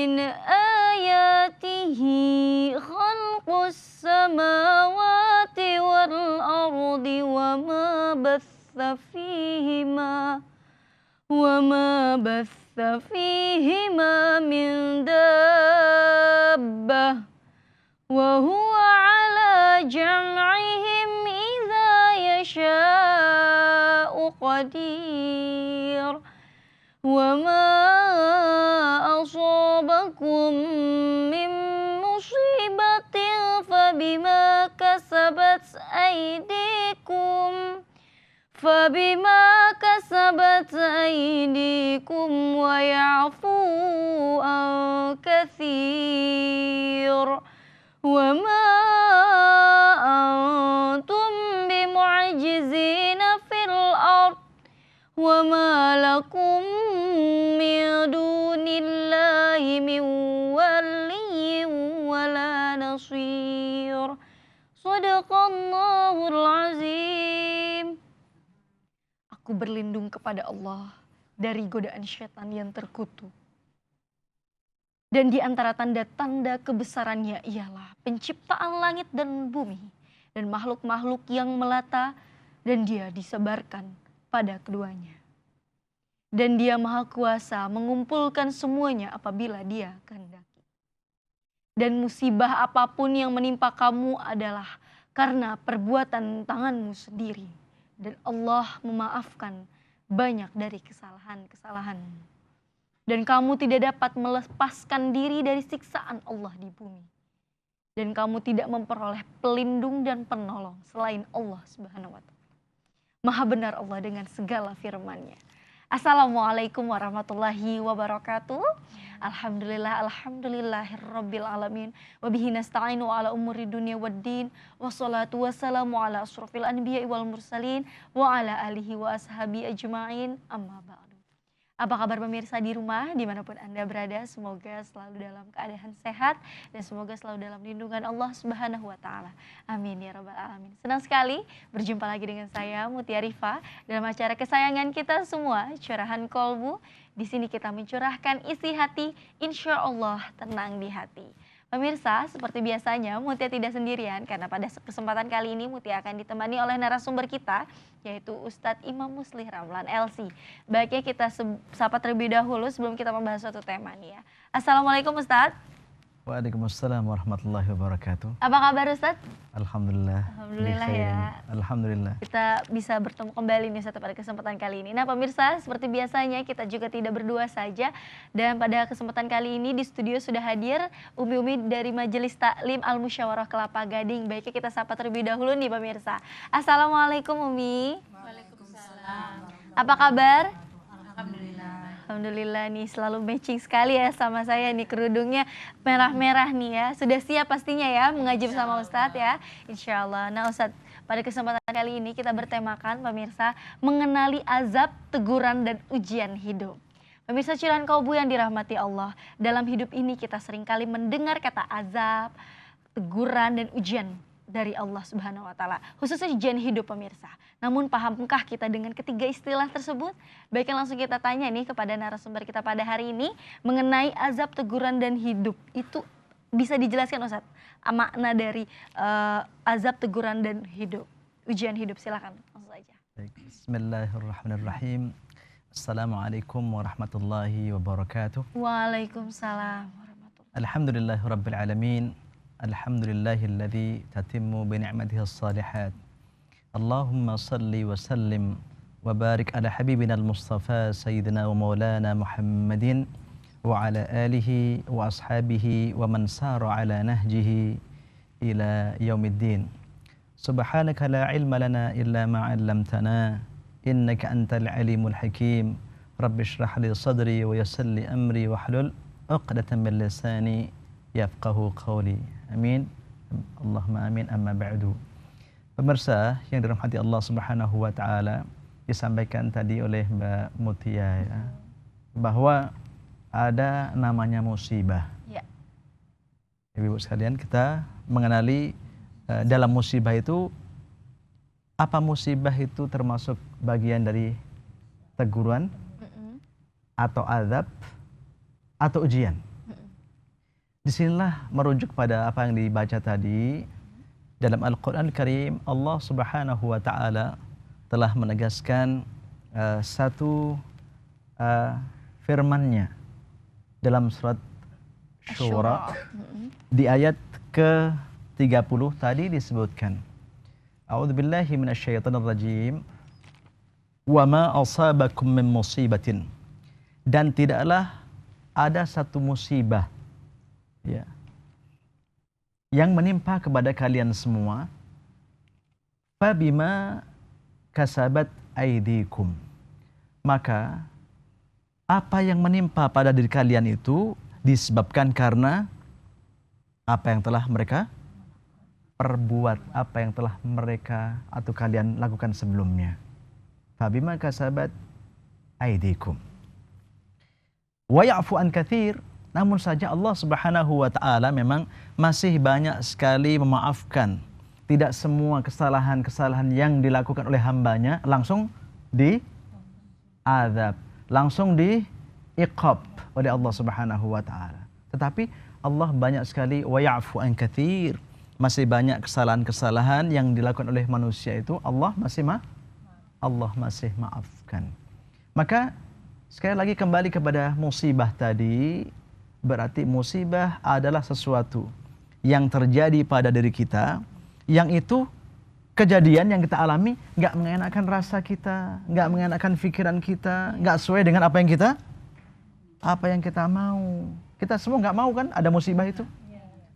min ayatihi khalqus samawati wal ardi wa ma batha fihima min dabbah wa huwa ala jam'ihim idza yasha'u qadir wa ma asabakum min musibatin fabima kasabat aydikum wa ya'fu an katsir wa ma antum bimu'jizina fil ard wa ma lakum min dunillahi min waliyyin wala nasir. Shadaqallahul azim. Aku berlindung kepada Allah dari godaan syaitan yang terkutuk. Dan di antara tanda-tanda kebesarannya ialah penciptaan langit dan bumi dan makhluk-makhluk yang melata, dan dia disebarkan pada keduanya. Dan dia maha kuasa mengumpulkan semuanya apabila dia kehendaki. Dan musibah apapun yang menimpa kamu adalah karena perbuatan tanganmu sendiri. Dan Allah memaafkan banyak dari kesalahan-kesalahanmu. Dan kamu tidak dapat melepaskan diri dari siksaan Allah di bumi. Dan kamu tidak memperoleh pelindung dan penolong selain Allah Subhanahu wa Ta'ala. Maha benar Allah dengan segala firman-Nya. Assalamualaikum warahmatullahi wabarakatuh. Alhamdulillahirabbil alamin. Wa bihi nasta'inu ala umuri dunya waddin. Wassalatu wassalamu ala asrofil anbiya'i wal mursalin wa ala alihi wa ashabi ajma'in. Amma ba'du. Apa kabar pemirsa di rumah, dimanapun Anda berada, semoga selalu dalam keadaan sehat dan semoga selalu dalam lindungan Allah Subhanahu wa Ta'ala. Amin ya Rabbal Alamin. Senang sekali berjumpa lagi dengan saya, Mutia Rifa, dalam acara kesayangan kita semua, Curahan Kolbu. Di sini kita mencurahkan isi hati, insya Allah tenang di hati. Pemirsa, seperti biasanya Mutia tidak sendirian karena pada kesempatan kali ini Mutia akan ditemani oleh narasumber kita, yaitu Ustadz Imam Muslih Ramlan LC. Baiknya kita sapa terlebih dahulu sebelum kita membahas suatu tema nih ya. Assalamualaikum Ustadz. Waalaikumsalam warahmatullahi wabarakatuh. Apa kabar Ustadz? Alhamdulillah. Alhamdulillah ya. Alhamdulillah. Kita bisa bertemu kembali nih Ustadz pada kesempatan kali ini. Nah pemirsa, seperti biasanya kita juga tidak berdua saja. Dan pada kesempatan kali ini di studio sudah hadir Umi dari Majelis Taklim Al-Musyawarah Kelapa Gading. Baiknya kita sapa terlebih dahulu nih pemirsa. Assalamualaikum Umi. Waalaikumsalam. Apa kabar? Alhamdulillah. Alhamdulillah nih selalu matching sekali ya sama saya nih, kerudungnya merah-merah nih ya. Sudah siap pastinya ya mengaji bersama Ustadz ya. Insya Allah. Nah Ustadz, pada kesempatan kali ini kita bertemakan pemirsa mengenali azab, teguran dan ujian hidup. Pemirsa Curahan Kolbu yang dirahmati Allah, dalam hidup ini kita seringkali mendengar kata azab, teguran dan ujian dari Allah Subhanahu wa Ta'ala, khususnya ujian hidup pemirsa. Namun pahamkah kita dengan ketiga istilah tersebut? Baiknya langsung kita tanya nih kepada narasumber kita pada hari ini mengenai azab, teguran dan hidup. Itu bisa dijelaskan Ustadz, makna dari azab, teguran dan hidup, ujian hidup, silakan langsung saja. Bismillahirrahmanirrahim. Assalamualaikum warahmatullahi wabarakatuh. Waalaikumsalam warahmatullahi. Alhamdulillahirabbil alamin. Alhamdulillahilladzi tatimmu bi ni'matihi as-salihat. Allahumma salli wa sallim wa barik ala habibina al-Mustafa sayyidina wa maulana Muhammadin wa ala alihi wa ashabihi wa man sara ala nahjihi ila yaumiddin. Subhanaka la ilma lana illa ma 'allamtana innaka antal alimul hakim. Rabbi shrah li sadri wa yassir li amri wahlul 'uqdatam min lisani yafqahu qawli. Amin. Allahumma amin, amma ba'du. Pemirsa yang dirahmati Allah Subhanahu wa Ta'ala, disampaikan tadi oleh Mbak Mutia ya, bahwa ada namanya musibah. Ya. Ibu sekalian, kita mengenali dalam musibah itu, apa musibah itu termasuk bagian dari teguran atau azab atau ujian. Disinilah merujuk pada apa yang dibaca tadi. Dalam Al-Quran Al-Karim, Allah Subhanahu wa Ta'ala telah menegaskan satu firman-Nya dalam surat Syura di ayat ke-30 tadi disebutkan, A'udzubillahi minasyaitonirrajim, wa ma asabakum min musibatin, dan tidaklah ada satu musibah ya yang menimpa kepada kalian semua, fabima kasabat aidikum, maka apa yang menimpa pada diri kalian itu disebabkan karena apa yang telah mereka perbuat, apa yang telah mereka atau kalian lakukan sebelumnya. Fabima kasabat aidikum wa ya'fu an katsir. Namun saja Allah Subhanahu wa Ta'ala memang masih banyak sekali memaafkan. Tidak semua kesalahan-kesalahan yang dilakukan oleh hambanya langsung diazab, langsung diiqab oleh Allah Subhanahu wa Ta'ala. Tetapi Allah banyak sekali wa ya'fu an katsir. Masih banyak kesalahan-kesalahan yang dilakukan oleh manusia itu Allah masih maafkan. Maka sekali lagi kembali kepada musibah tadi, berarti musibah adalah sesuatu yang terjadi pada diri kita, yang itu kejadian yang kita alami nggak mengenakan rasa kita, nggak mengenakan pikiran kita, nggak sesuai dengan apa yang kita mau. Kita semua nggak mau kan ada musibah itu,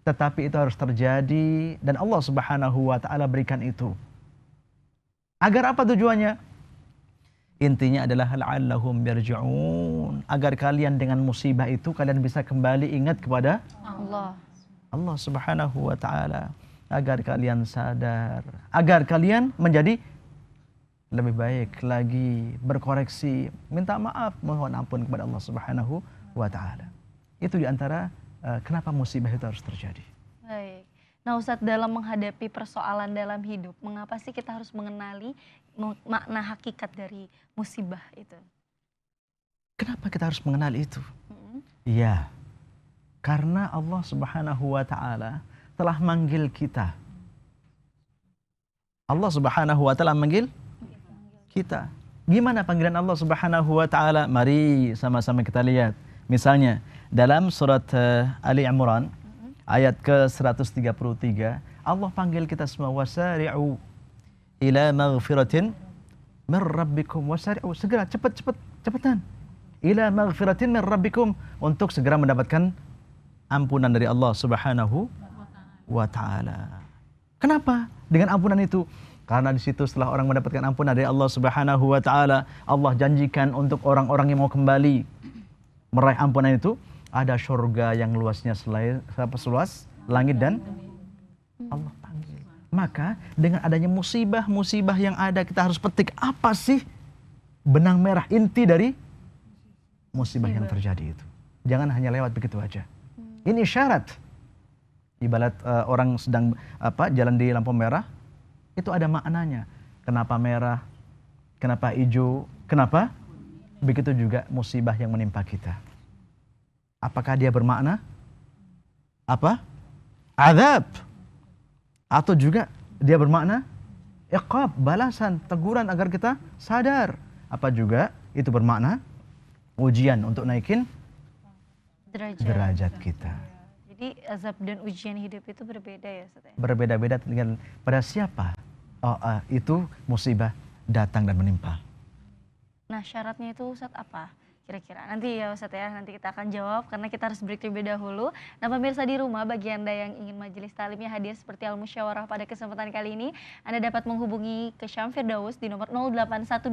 tetapi itu harus terjadi dan Allah Subhanahu wa Ta'ala berikan itu. Agar apa tujuannya? Intinya adalah la'allahum yarji'un, agar kalian dengan musibah itu kalian bisa kembali ingat kepada Allah Subhanahu wa Ta'ala, agar kalian sadar, agar kalian menjadi lebih baik lagi, berkoreksi, minta maaf, mohon ampun kepada Allah Subhanahu wa Ta'ala. Itu diantara kenapa musibah itu harus terjadi. Baik. Nah Ustadz, dalam menghadapi persoalan dalam hidup, mengapa sih kita harus mengenali makna hakikat dari musibah itu? Kenapa kita harus mengenal itu? Ya, karena Allah Subhanahu wa Ta'ala telah manggil kita. Allah Subhanahu wa Ta'ala manggil kita. Gimana panggilan Allah Subhanahu wa Ta'ala? Mari sama-sama kita lihat. Misalnya dalam surat Ali Imran ayat ke-133, Allah panggil kita semua, wasari'u ila maghfiratin min rabbikum, wasari'u, segera, cepetan ila maghfiratin min rabbikum, untuk segera mendapatkan ampunan dari Allah Subhanahu wa Ta'ala. Kenapa dengan ampunan itu? Karena di situ setelah orang mendapatkan ampunan dari Allah Subhanahu wa Ta'ala, Allah janjikan untuk orang-orang yang mau kembali meraih ampunan itu, ada surga yang luasnya seluas langit dan Allah panggil. Maka dengan adanya musibah yang ada, kita harus petik apa sih benang merah inti dari musibah yang terjadi itu. Jangan hanya lewat begitu aja. Ini isyarat. Ibarat orang sedang jalan di lampu merah, itu ada maknanya. Kenapa merah? Kenapa hijau? Kenapa? Begitu juga musibah yang menimpa kita. Apakah dia bermakna apa? Azab. Atau juga dia bermakna iqab, balasan, teguran agar kita sadar. Apa juga itu bermakna ujian untuk naikin derajat kita. Jadi azab dan ujian hidup itu berbeda ya Ustaz? Berbeda-beda dengan pada siapa itu musibah datang dan menimpa. Nah syaratnya itu Ustaz apa? Kira-kira nanti ya Ustadz ya, nanti kita akan jawab karena kita harus break terlebih dahulu. Nah pemirsa di rumah, bagi Anda yang ingin majelis talimnya hadir seperti Al-Musyawarah pada kesempatan kali ini, Anda dapat menghubungi ke Syam Firdaus di nomor 0812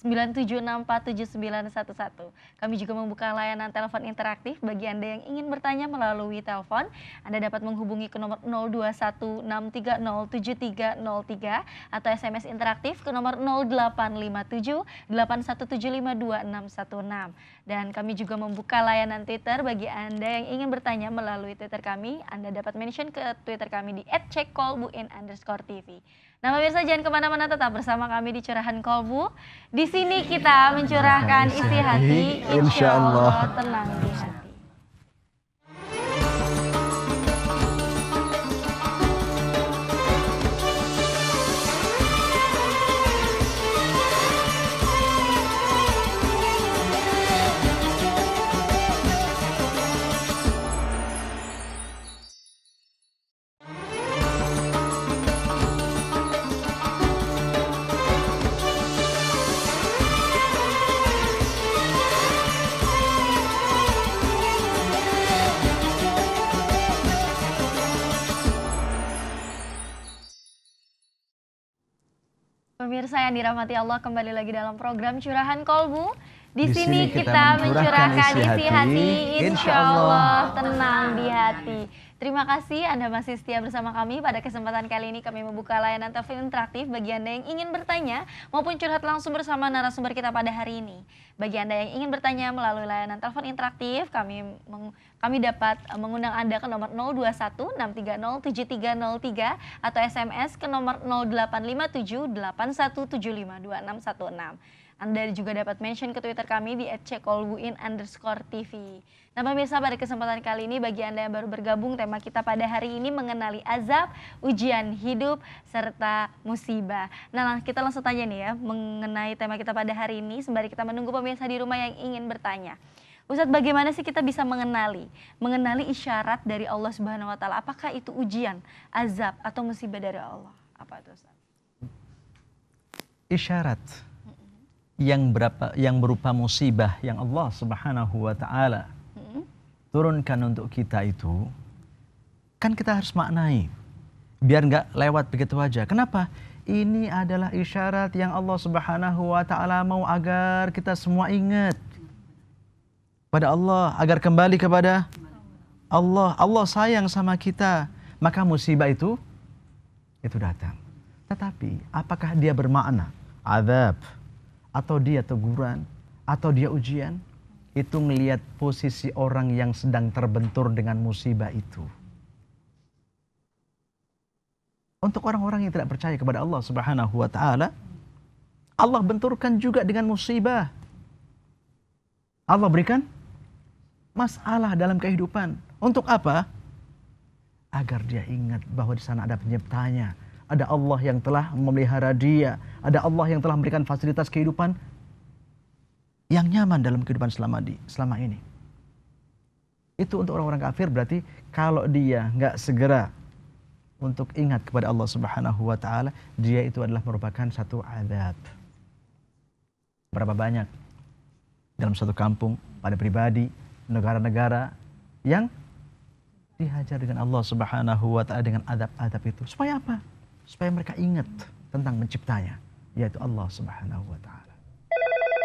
97647911. Kami juga membuka layanan telepon interaktif bagi Anda yang ingin bertanya melalui telepon. Anda dapat menghubungi ke nomor 0216307303 atau SMS interaktif ke nomor 085781752616. Dan kami juga membuka layanan Twitter bagi Anda yang ingin bertanya melalui Twitter kami. Anda dapat mention ke Twitter kami di @cekkolbuin_tv. Nah pemirsa jangan kemana-mana, tetap bersama kami di Curahan Kolbu. Di sini kita mencurahkan isi hati, insya Allah tenang di hati. pemirsa yang dirahmati Allah, kembali lagi dalam program Curahan Kolbu. Di Di sini sini kita kita mencurahkan mencurahkan isi isi hati. hati, Insya insya Allah. Allah tenang di hati. Terima kasih Anda masih setia bersama kami. Pada kesempatan kali ini kami membuka layanan telepon interaktif bagi Anda yang ingin bertanya maupun curhat langsung bersama narasumber kita pada hari ini. Bagi Anda yang ingin bertanya melalui layanan telepon interaktif, kami dapat mengundang Anda ke nomor 021-630-7303 atau SMS ke nomor 085781752616. Anda juga dapat mention ke Twitter kami di @ckolbuin_tv. Nah pemirsa, pada kesempatan kali ini bagi Anda yang baru bergabung, tema kita pada hari ini mengenali azab, ujian hidup, serta musibah. Nah kita langsung tanya nih ya, mengenai tema kita pada hari ini, sembari kita menunggu pemirsa di rumah yang ingin bertanya. Ustadz, bagaimana sih kita bisa mengenali isyarat dari Allah Subhanahu Wa Taala? Apakah itu ujian, azab, atau musibah dari Allah? Apa itu Ustadz? Isyarat yang berupa musibah yang Allah Subhanahu wa taala turunkan untuk kita itu, kan kita harus maknai biar nggak lewat begitu aja. Kenapa? Ini adalah isyarat yang Allah Subhanahu wa taala mau agar kita semua ingat pada Allah, agar kembali kepada Allah. Allah sayang sama kita, maka musibah itu datang. Tetapi apakah dia bermakna azab, atau dia teguran, atau dia ujian? Itu ngelihat posisi orang yang sedang terbentur dengan musibah itu. Untuk orang-orang yang tidak percaya kepada Allah Subhanahu wa taala, Allah benturkan juga dengan musibah. Allah berikan masalah dalam kehidupan. Untuk apa? Agar dia ingat bahwa di sana ada penciptanya. Ada Allah yang telah memelihara dia. Ada Allah yang telah memberikan fasilitas kehidupan yang nyaman dalam kehidupan selama ini. Itu untuk orang-orang kafir, berarti kalau dia nggak segera untuk ingat kepada Allah Subhanahu wa taala, dia itu adalah merupakan satu azab. Berapa banyak dalam satu kampung, pada pribadi, negara-negara yang dihajar dengan Allah Subhanahu wa taala dengan azab-azab itu. Supaya apa? Supaya mereka ingat tentang penciptanya, yaitu Allah Subhanahu wa taala.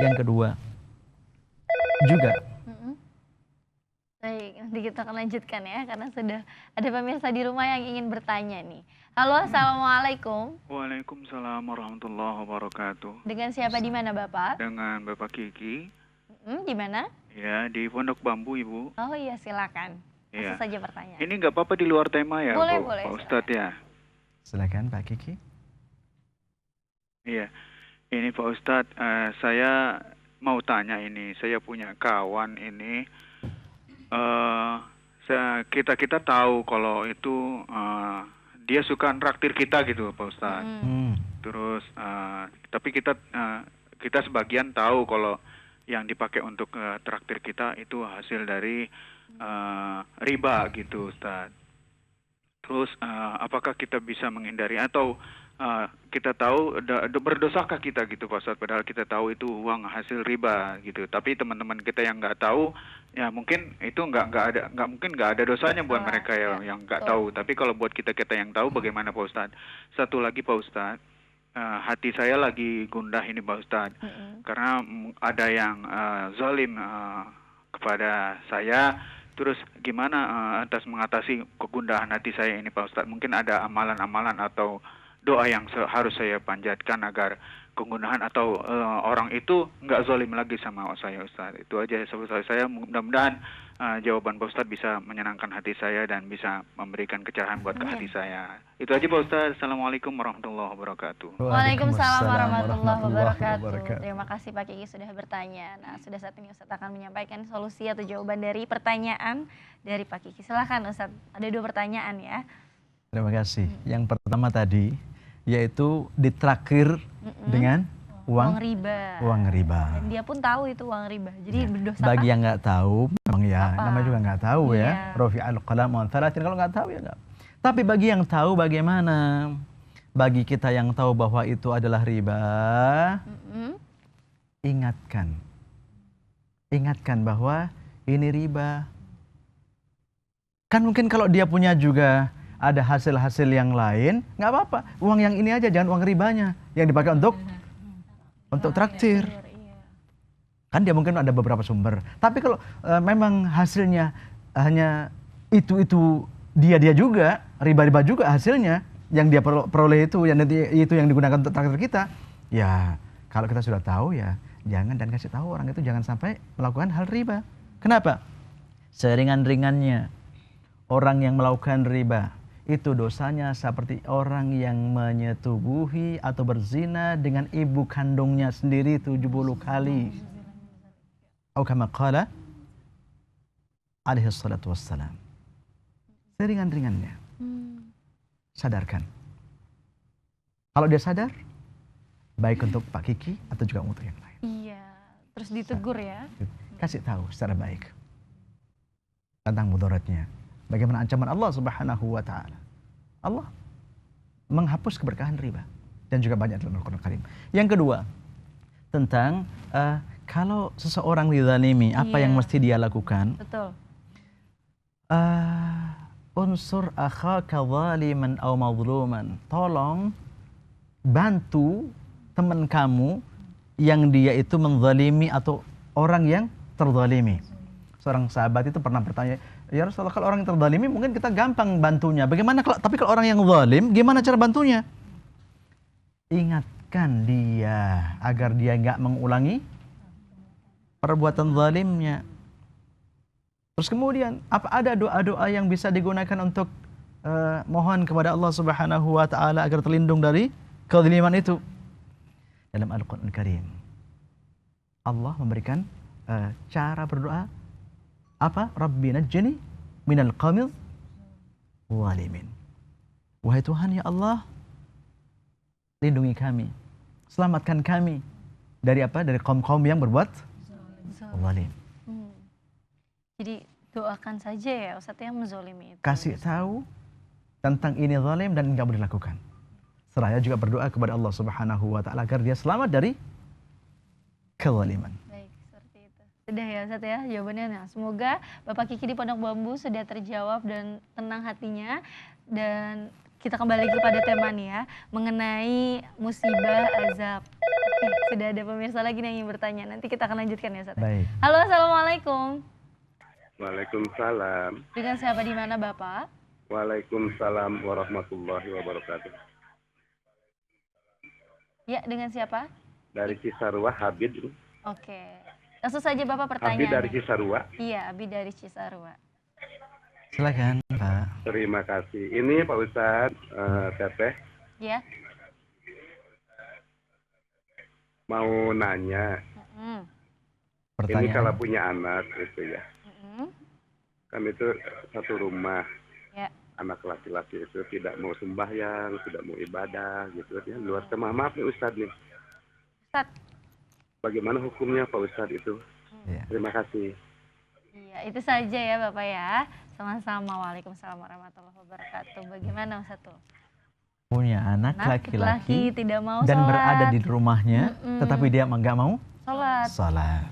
Yang kedua juga, baik, nanti kita akan lanjutkan ya, karena sudah ada pemirsa di rumah yang ingin bertanya nih. Halo, assalamualaikum. Waalaikumsalam warahmatullahi wabarakatuh. Dengan siapa, di mana Bapak? Dengan Bapak Kiki. Di mana? Ya, di Pondok Bambu, Ibu. Oh iya, silakan. Langsung Iya. saja pertanyaan. Ini nggak apa-apa di luar tema ya, Boleh, Bu, boleh, Pak Ustadz ya. silakan Pak Kiki. Iya. Ini Pak Ustadz, saya mau tanya ini. Saya punya kawan ini. Kita tahu kalau itu dia suka nraktir kita gitu, Pak Ustadz. Terus, tapi kita sebagian tahu kalau yang dipakai untuk traktir kita itu hasil dari riba gitu, Ustadz. Terus apakah kita bisa menghindari atau kita tahu berdosakah kita gitu Pak Ustadz, padahal kita tahu itu uang hasil riba gitu. Tapi teman-teman kita yang nggak tahu, ya mungkin itu nggak mungkin nggak ada dosanya buat mereka yang nggak tahu. Tapi kalau buat kita yang tahu, bagaimana Pak Ustadz? Satu lagi Pak Ustadz, hati saya lagi gundah ini Pak Ustadz, karena ada yang zalim kepada saya. Terus gimana atas mengatasi kegundahan hati saya ini Pak Ustadz? Mungkin ada amalan-amalan atau doa yang harus saya panjatkan agar kegundahan atau orang itu nggak zalim lagi sama saya Ustadz. Itu aja saya, mudah-mudahan jawaban Pak Ustadz bisa menyenangkan hati saya dan bisa memberikan kecerahan buat ke hati saya. Itu aja Pak Ustadz. Assalamualaikum warahmatullahi wabarakatuh. Waalaikumsalam warahmatullahi wabarakatuh. Terima kasih Pak Kiki sudah bertanya. Nah, sudah saat ini Ustadz akan menyampaikan solusi atau jawaban dari pertanyaan dari Pak Kiki. Silakan Ustadz, ada 2 pertanyaan ya. Terima kasih. Yang pertama tadi, yaitu ditraktir dengan uang riba. Dan dia pun tahu itu uang riba. Jadi berdosa. Bagi yang nggak tahu, memang ya, namanya juga nggak tahu ya. Rafi'al qalam wa thalatin, kalau nggak tahu ya nggak. Tapi bagi yang tahu bagaimana? Bagi kita yang tahu bahwa itu adalah riba, ingatkan bahwa ini riba. Kan mungkin kalau dia punya juga ada hasil-hasil yang lain, nggak apa-apa. Uang yang ini aja, jangan uang ribanya yang dipakai untuk traktir. Kan dia mungkin ada beberapa sumber. Tapi kalau memang hasilnya hanya itu dia juga, riba-riba juga hasilnya, yang dia peroleh itu, yang nanti itu yang digunakan untuk traktir kita, ya kalau kita sudah tahu ya jangan, dan kasih tahu orang itu jangan sampai melakukan hal riba. Kenapa? Seringan-ringannya orang yang melakukan riba itu dosanya seperti orang yang menyetubuhi atau berzina dengan ibu kandungnya sendiri 70 kali. Atau kama qala alaihi salatu wassalam. Seringan-ringannya. Sadarkan. Kalau dia sadar, baik untuk Pak Kiki atau juga untuk yang lain. Iya, terus ditegur ya. Kasih tahu secara baik tentang mudaratnya. Bagaimana ancaman Allah Subhanahu wa taala. Allah menghapus keberkahan riba dan juga banyak dalam Al-Qur'an Karim. Yang kedua, tentang kalau seseorang dizalimi, apa yang mesti dia lakukan? Betul. Unsur akhaka zaliman aw mazluman. Tolong bantu teman kamu yang dia itu menzalimi atau orang yang terzalimi. Seorang sahabat itu pernah bertanya, ya Rasulullah, kalau orang yang terzalimi mungkin kita gampang bantunya. Bagaimana tapi kalau orang yang zalim, gimana cara bantunya? Ingatkan dia agar dia nggak mengulangi perbuatan zalimnya. Terus kemudian, apa ada doa-doa yang bisa digunakan untuk mohon kepada Allah Subhanahu wa taala agar terlindung dari kezaliman itu? Dalam Al-Qur'an Karim, Allah memberikan cara berdoa apa? Rabbi najjini minal qawmidh walimin. Wahai Tuhan ya Allah, lindungi kami, selamatkan kami dari apa? Dari kaum-kaum yang berbuat zalim. Jadi doakan saja ya Ustaz yang menzalimi itu. Kasih tahu tentang ini zalim dan enggak boleh dilakukan. Seraya juga berdoa kepada Allah Subhanahu wa taala agar dia selamat dari kezaliman. Baik, seperti itu. Sudah ya Ustaz ya jawabannya. Nah, semoga Bapak Kiki di Pondok Bambu sudah terjawab dan tenang hatinya. Dan kita kembali kepada tema nih ya, mengenai musibah azab. Oke, sudah ada pemirsa lagi yang ingin bertanya. Nanti kita akan lanjutkan ya Ustaz. Baik. Halo, Assalamualaikum. Waalaikumsalam. Dengan siapa di mana Bapak? Waalaikumsalam warahmatullahi wabarakatuh. Ya, dengan siapa? Dari Cisarua, Habib. Oke. Langsung saja Bapak Habib pertanyaan. dari Cisarua. Iya, Abi dari Cisarua. Silakan, Pak. Terima kasih. Ini Pak Ustadz, Teteh Ya. mau nanya. Pertanyaan. Ini kalau punya anak itu ya. Mm-mm. Kan itu satu rumah. Ya. Anak laki-laki itu tidak mau sembahyang, tidak mau ibadah gitu ya. Luar tema. Maaf nih Ustadz nih. Ustaz. Bagaimana hukumnya Pak Ustadz itu? Ya. Terima kasih. Iya, itu saja ya Bapak ya. Sama-sama. Waalaikumsalam warahmatullahi wabarakatuh. Bagaimana Ustaz tuh? Punya anak laki-laki tidak mau dan sholat. berada di rumahnya, tetapi dia nggak mau Sholat.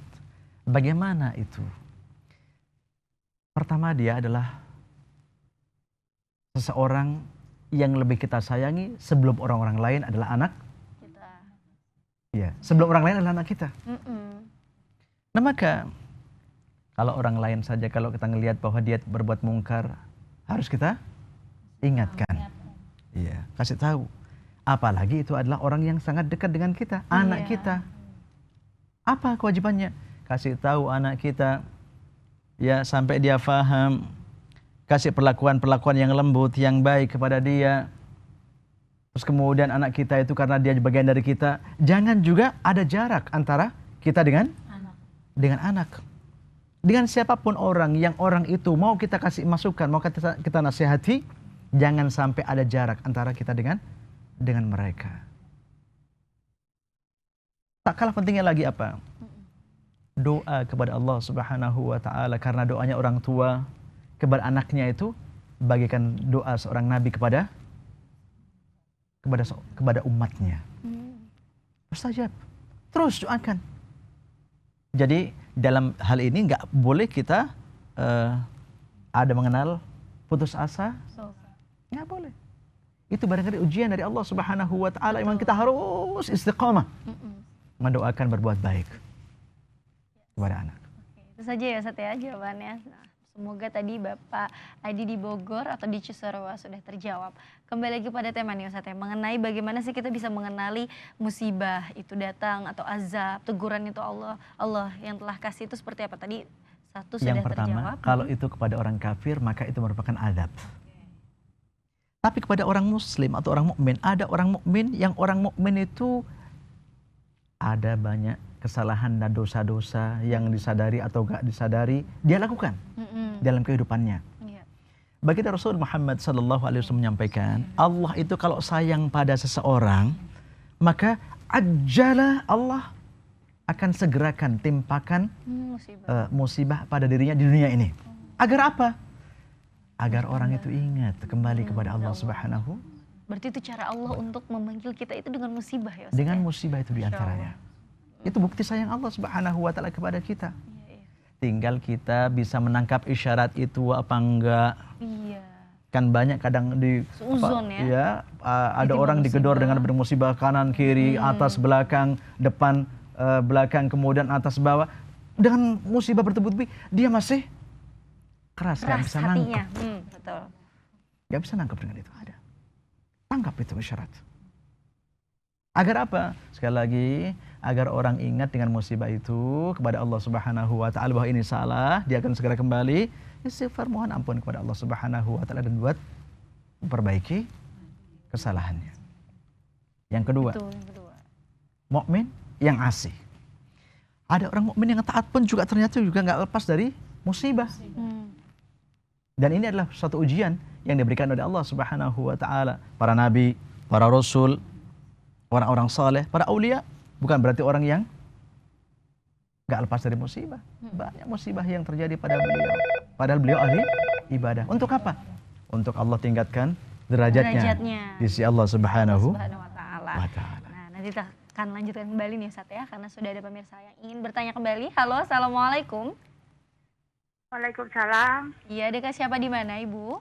Bagaimana itu? Pertama, dia adalah seseorang yang lebih kita sayangi sebelum orang-orang lain adalah anak. Kita. Ya, sebelum orang lain adalah anak kita. Mm-mm. Nah maka kalau orang lain saja, kalau kita ngelihat bahwa dia berbuat mungkar, harus kita ingatkan. Iya, kasih tahu. Apalagi itu adalah orang yang sangat dekat dengan kita, anak kita. Apa kewajibannya? Kasih tahu anak kita, ya sampai dia faham. Kasih perlakuan-perlakuan yang lembut, yang baik kepada dia. Terus kemudian anak kita itu karena dia bagian dari kita, jangan juga ada jarak antara kita dengan anak. Dengan siapapun orang yang orang itu mau kita kasih masukan, mau kita nasihati, jangan sampai ada jarak antara kita dengan mereka. Tak kalah pentingnya lagi apa? Doa kepada Allah Subhanahu wa taala, karena doanya orang tua kepada anaknya itu bagikan doa seorang nabi kepada umatnya. Mustajab. Terus doakan. Jadi dalam hal ini nggak boleh kita ada mengenal putus asa, Nggak boleh. Itu barangkali ujian dari Allah Subhanahu wa taala. Memang kita harus istiqamah mendoakan berbuat baik kepada anak. Oke, itu saja ya Ustaz ya jawabannya. Nah, semoga tadi Bapak Adi di Bogor atau di Cisarua sudah terjawab. Kembali lagi pada tema nih Ustaz ya, mengenai bagaimana sih kita bisa mengenali musibah itu datang atau azab, teguran itu Allah yang telah kasih itu seperti apa tadi? Satu sudah Yang pertama, terjawab. kalau itu kepada orang kafir maka itu merupakan adab. Tapi kepada orang muslim atau orang mukmin, ada orang mukmin yang orang mukmin itu ada banyak kesalahan dan dosa-dosa yang disadari atau gak disadari dia lakukan dalam kehidupannya. Iya. Baginda Rasul Muhammad sallallahu alaihi wasallam menyampaikan, Allah itu kalau sayang pada seseorang, maka ajala Allah akan segerakan timpakan musibah pada dirinya di dunia ini. Agar apa? Agar orang itu ingat kembali kepada Allah Subhanahu. Berarti itu cara Allah untuk memanggil kita itu dengan musibah ya Ustaz? Dengan Ya? musibah itu diantaranya. Itu bukti sayang Allah Subhanahu wa taala kepada kita. Iya. Tinggal kita bisa menangkap isyarat itu apa enggak. Iya. Kan banyak kadang di Seuzon ya. ada Ditimpa orang digedor musibah. dengan bermusibah kanan kiri, atas belakang, depan belakang, kemudian atas bawah. Dengan musibah bertubi-tubi dia masih keras, nggak bisa hatinya. nangkep. Betul. Nggak bisa nangkep dengan itu. Ada. Tangkap itu isyarat. Agar apa? Sekali lagi, agar orang ingat dengan musibah itu kepada Allah Subhanahu wa taala bahwa ini salah, dia akan segera kembali istighfar, mohon ampun kepada Allah Subhanahu wa taala dan buat memperbaiki kesalahannya. Yang kedua, Betul, yang kedua. mukmin yang asih. Ada orang mukmin yang taat pun juga ternyata juga nggak lepas dari musibah. Dan ini adalah suatu ujian yang diberikan oleh Allah Subhanahu wa taala. Para nabi, para rasul, orang-orang saleh, para aulia, bukan berarti orang yang nggak lepas dari musibah. Banyak musibah yang terjadi pada beliau. Padahal beliau ahli ibadah. Untuk apa? Untuk Allah tingkatkan derajatnya di sisi Allah Subhanahu wa taala. Nah, nanti kita akan lanjutkan kembali nih Ustaz ya, karena sudah ada pemirsa yang ingin bertanya kembali. Halo, assalamualaikum. Waalaikumsalam. Iya, dekat siapa di mana Ibu?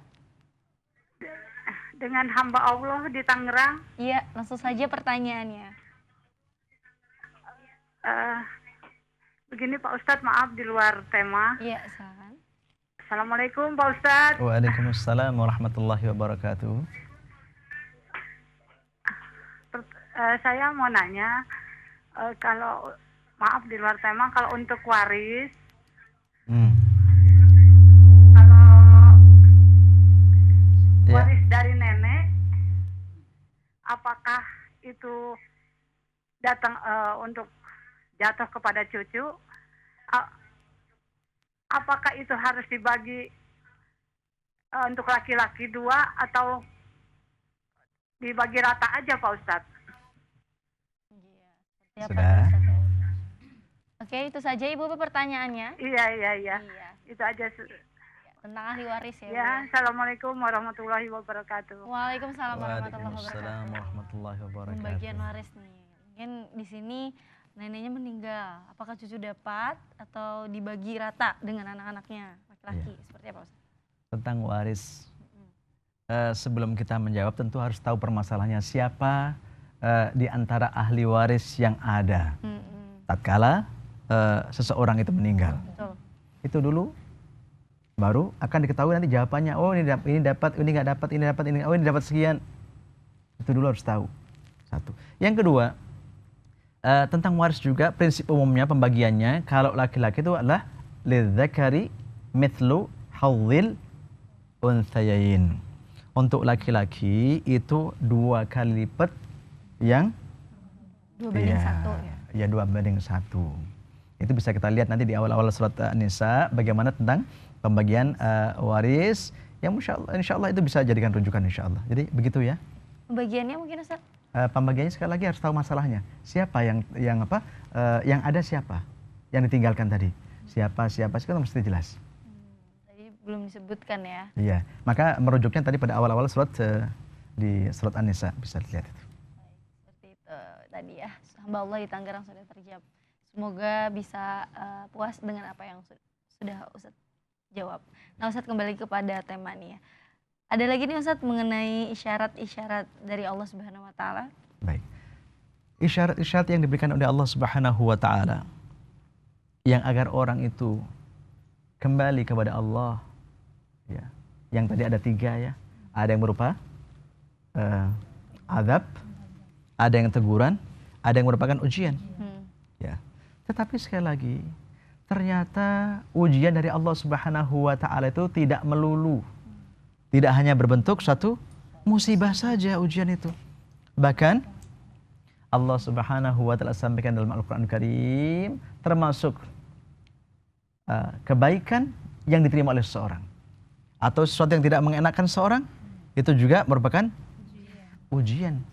Dengan hamba Allah di Tangerang. Iya, langsung saja pertanyaannya. Begini Pak Ustadz, maaf di luar tema. Iya, silakan. Assalamualaikum Pak Ustadz. Waalaikumsalam warahmatullahi wabarakatuh. Saya mau nanya, kalau maaf di luar tema, kalau untuk waris, waris dari nenek, apakah itu datang untuk jatuh kepada cucu? Apakah itu harus dibagi untuk laki-laki 2 atau dibagi rata aja Pak Ustadz? Iya, Sudah. Oke, itu saja Ibu pertanyaannya. Iya. Itu aja. Tentang ahli waris ya. Ya, Bu? Assalamualaikum warahmatullahi wabarakatuh. Waalaikumsalam warahmatullahi Waalaikumsalam wabarakatuh. warahmatullahi wabarakatuh. Pembagian waris nih. Mungkin di sini neneknya meninggal. Apakah cucu dapat atau dibagi rata dengan anak-anaknya laki-laki? Seperti apa Ustaz? Tentang waris. Sebelum kita menjawab tentu harus tahu permasalahannya. Siapa di antara ahli waris yang ada tatkala seseorang itu meninggal. Betul. Itu dulu baru akan diketahui nanti jawabannya. Oh, ini dapat, ini nggak dapat, ini dapat, ini, oh ini dapat sekian. Itu dulu harus tahu. Satu. Yang kedua, tentang waris juga prinsip umumnya pembagiannya kalau laki-laki itu adalah lidzakari mithlu hadzil unthayain. Untuk laki-laki itu 2 kali lipat yang 2/1 ya. Ya 2/1. Itu bisa kita lihat nanti di awal-awal surat An-Nisa bagaimana tentang pembagian waris yang insya Allah itu bisa jadikan rujukan insya Allah. Jadi begitu ya. Pembagiannya mungkin Ustaz? Pembagiannya sekali lagi harus tahu masalahnya. Siapa yang ada siapa? Yang ditinggalkan tadi. Siapa itu mesti jelas. Tadi belum disebutkan ya. Iya. Maka merujuknya tadi pada awal-awal surat di surat An-Nisa bisa dilihat itu. Seperti itu tadi ya. Hamba Allah di Tangerang sudah terjawab. Semoga bisa puas dengan apa yang sudah Ustaz jawab. Nah Ustaz kembali kepada tema nih ya. Ada lagi nih Ustadz mengenai isyarat-isyarat dari Allah Subhanahu wa taala. Baik. Isyarat-isyarat yang diberikan oleh Allah Subhanahu wa taala yang agar orang itu kembali kepada Allah, ya. Yang tadi ada 3 ya. Ada yang berupa azab, ada yang teguran, ada yang merupakan ujian. Ya. Tetapi sekali lagi, ternyata ujian dari Allah Subhanahu wa taala itu tidak melulu. Tidak hanya berbentuk satu musibah saja ujian itu. Bahkan Allah Subhanahu wa taala sampaikan dalam Al-Qur'an Karim termasuk kebaikan yang diterima oleh seseorang atau sesuatu yang tidak mengenakan seseorang itu juga merupakan ujian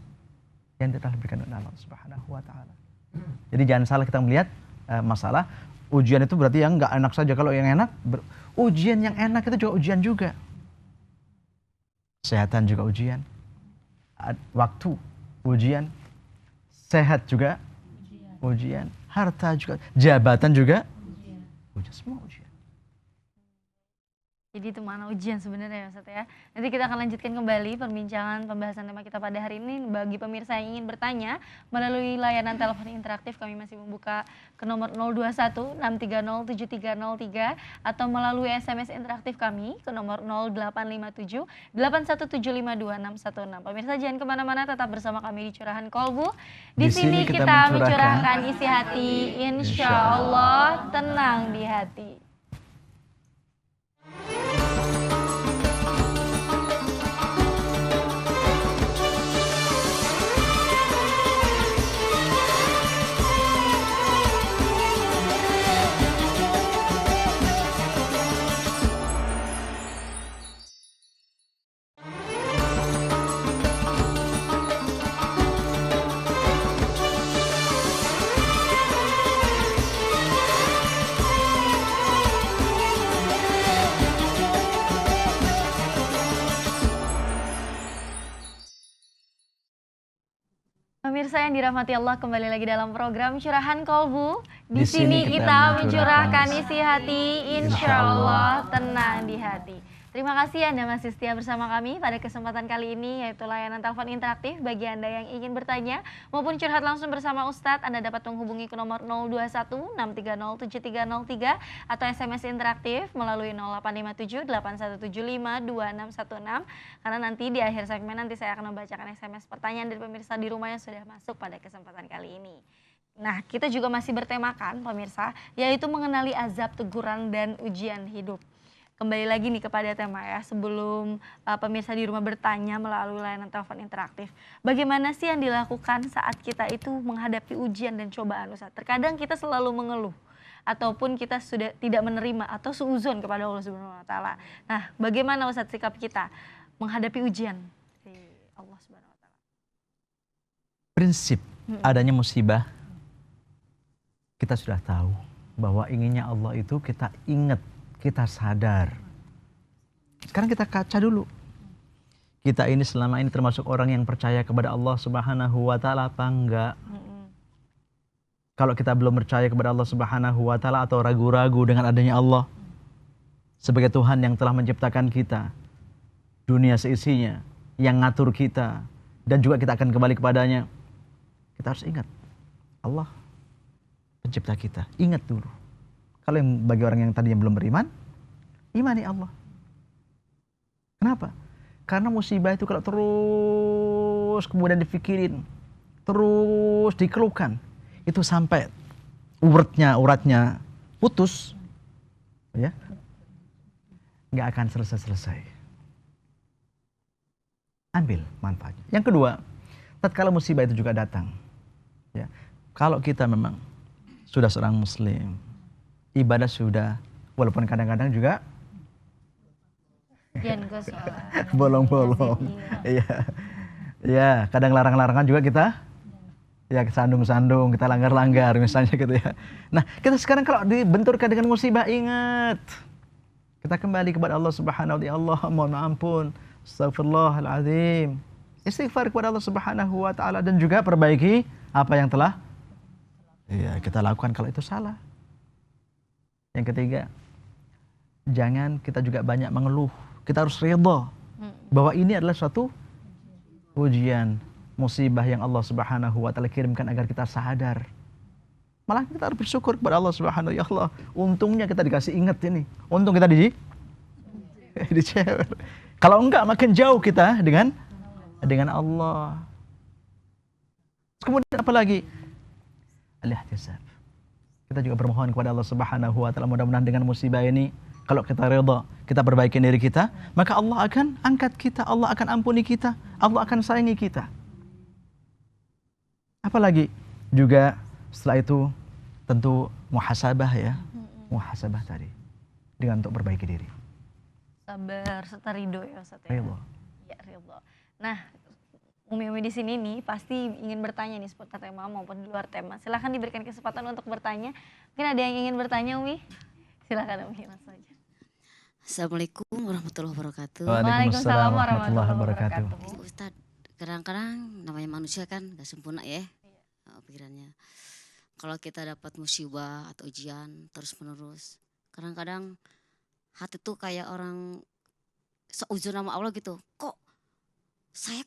yang telah diberikan oleh Allah Subhanahu wa taala. Jadi jangan salah kita melihat masalah ujian itu berarti yang enggak enak saja. Kalau yang enak, ujian yang enak itu juga ujian juga. Kesehatan juga ujian, waktu ujian, sehat juga ujian, harta juga, jabatan juga ujian, semua ujian. Jadi itu mana ujian sebenarnya ya Ustadz ya. Nanti kita akan lanjutkan kembali perbincangan pembahasan tema kita pada hari ini. Bagi pemirsa yang ingin bertanya melalui layanan telepon interaktif, kami masih membuka ke nomor 021-630-7303 atau melalui SMS interaktif kami ke nomor 0857-81752616. Pemirsa jangan kemana-mana, tetap bersama kami di Curahan Kolbu. Di sini kita mencurahkan isi hati, insya Allah tenang di hati. Pemirsa yang dirahmati Allah, kembali lagi dalam program Curahan Kolbu. Di sini kita mencurahkan isi hati, insya Allah tenang di hati. Terima kasih Anda masih setia bersama kami pada kesempatan kali ini, yaitu layanan telepon interaktif. Bagi Anda yang ingin bertanya maupun curhat langsung bersama Ustadz, Anda dapat menghubungi ke nomor 021-630-7303 atau SMS interaktif melalui 0857-8175-2616. Karena nanti di akhir segmen nanti saya akan membacakan SMS pertanyaan dari pemirsa di rumah yang sudah masuk pada kesempatan kali ini. Nah, kita juga masih bertemakan pemirsa, yaitu mengenali azab, teguran, dan ujian hidup. Kembali lagi nih kepada tema ya, sebelum pemirsa di rumah bertanya melalui layanan telepon interaktif. Bagaimana sih yang dilakukan saat kita itu menghadapi ujian dan cobaan Ustaz? Terkadang kita selalu mengeluh ataupun kita sudah tidak menerima atau suuzon kepada Allah Subhanahu wa taala. Nah, bagaimana Ustaz sikap kita menghadapi ujian dari Allah Subhanahu wa taala? Prinsip adanya musibah, kita sudah tahu bahwa inginnya Allah itu kita ingat, kita sadar. Sekarang kita kaca dulu. Kita ini selama ini termasuk orang yang percaya kepada Allah Subhanahu wa taala apa enggak? Kalau kita belum percaya kepada Allah Subhanahu wa taala atau ragu-ragu dengan adanya Allah sebagai Tuhan yang telah menciptakan kita, dunia seisinya, yang ngatur kita, dan juga kita akan kembali kepadanya, kita harus ingat Allah pencipta kita. Ingat dulu. Kalau yang bagi orang yang tadi yang belum beriman, imani Allah. Kenapa? Karena musibah itu kalau terus kemudian dipikirin, terus dikeluhkan, itu sampai uratnya putus, ya, nggak akan selesai. Ambil manfaatnya. Yang kedua, tatkala musibah itu juga datang, ya, kalau kita memang sudah seorang Muslim, ibadah sudah, walaupun kadang-kadang juga bolong-bolong, iya, ya, kadang larang-larangan juga kita, ya sandung-sandung, kita langgar-langgar misalnya gitu ya. Nah, kita sekarang kalau dibenturkan dengan musibah, ingat, kita kembali kepada Allah Subhanahu wa taala. Allah, mohon ampun, astagfirullahaladzim, istighfar kepada Allah Subhanahu wa taala, dan juga perbaiki apa yang telah kita lakukan kalau itu salah. Yang ketiga, jangan kita juga banyak mengeluh. Kita harus ridha bahwa ini adalah suatu ujian, musibah yang Allah Subhanahu wa taala kirimkan agar kita sadar. Malah kita harus bersyukur kepada Allah Subhanahu, ya Allah, untungnya kita dikasih ingat ini. Untung kita dicewer. Kalau enggak makin jauh kita dengan Allah. Kemudian apa lagi? Al-ihtisab. Kita juga bermohon kepada Allah Subhanahu wa taala, mudah-mudahan dengan musibah ini kalau kita reda, kita perbaiki diri kita, maka Allah akan angkat kita, Allah akan ampuni kita, Allah akan sayangi kita. Apalagi juga setelah itu tentu muhasabah ya. Muhasabah tadi dengan untuk perbaiki diri. Sabar serta ridho ya Ustaz ya. Ridho. Ya, ridho. Nah, Umi-umi di sini nih pasti ingin bertanya nih seputar tema maupun di luar tema. Silahkan diberikan kesempatan untuk bertanya. Mungkin ada yang ingin bertanya, Umi? Silahkan Umi, langsung aja. Assalamualaikum warahmatullahi wabarakatuh. Waalaikumsalam warahmatullahi wabarakatuh. Ustadz, kadang-kadang namanya manusia kan gak sempurna ya pikirannya. Kalau kita dapat musibah atau ujian terus menerus, kadang-kadang hati tuh kayak orang seuzur nama Allah gitu. Kok saya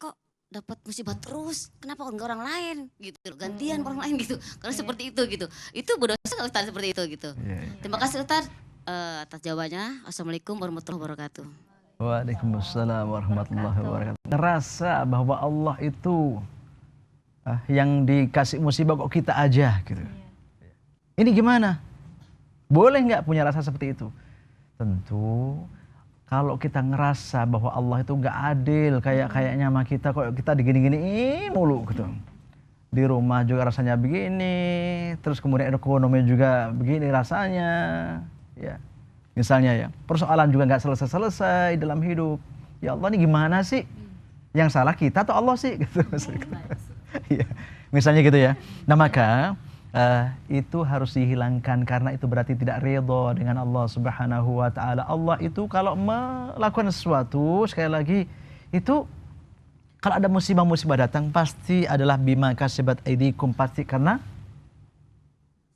dapat musibah terus, kenapa enggak orang lain gitu, gantian orang lain gitu. Karena seperti itu gitu. Itu berdosa nggak Ustadz seperti itu gitu. Terima kasih Ustadz atas jawabannya. Assalamualaikum warahmatullahi wabarakatuh. Waalaikumsalam warahmatullahi wabarakatuh. Ngerasa bahwa Allah itu yang dikasih musibah kok kita aja gitu. Ini gimana? Boleh nggak punya rasa seperti itu? Tentu kalau kita ngerasa bahwa Allah itu nggak adil kayaknya sama kita, kok kita digini-gini mulu gitu. Di rumah juga rasanya begini, terus kemudian ekonomi juga begini rasanya, ya. Misalnya ya, persoalan juga nggak selesai-selesai dalam hidup. Ya Allah, ini gimana sih? Yang salah kita atau Allah sih? Gitu. Ya, misalnya gitu ya. Nah maka itu harus dihilangkan karena itu berarti tidak ridho dengan Allah Subhanahu wa taala. Allah itu kalau melakukan sesuatu, sekali lagi itu kalau ada musibah-musibah datang pasti adalah bima kasabat aidikum, pasti karena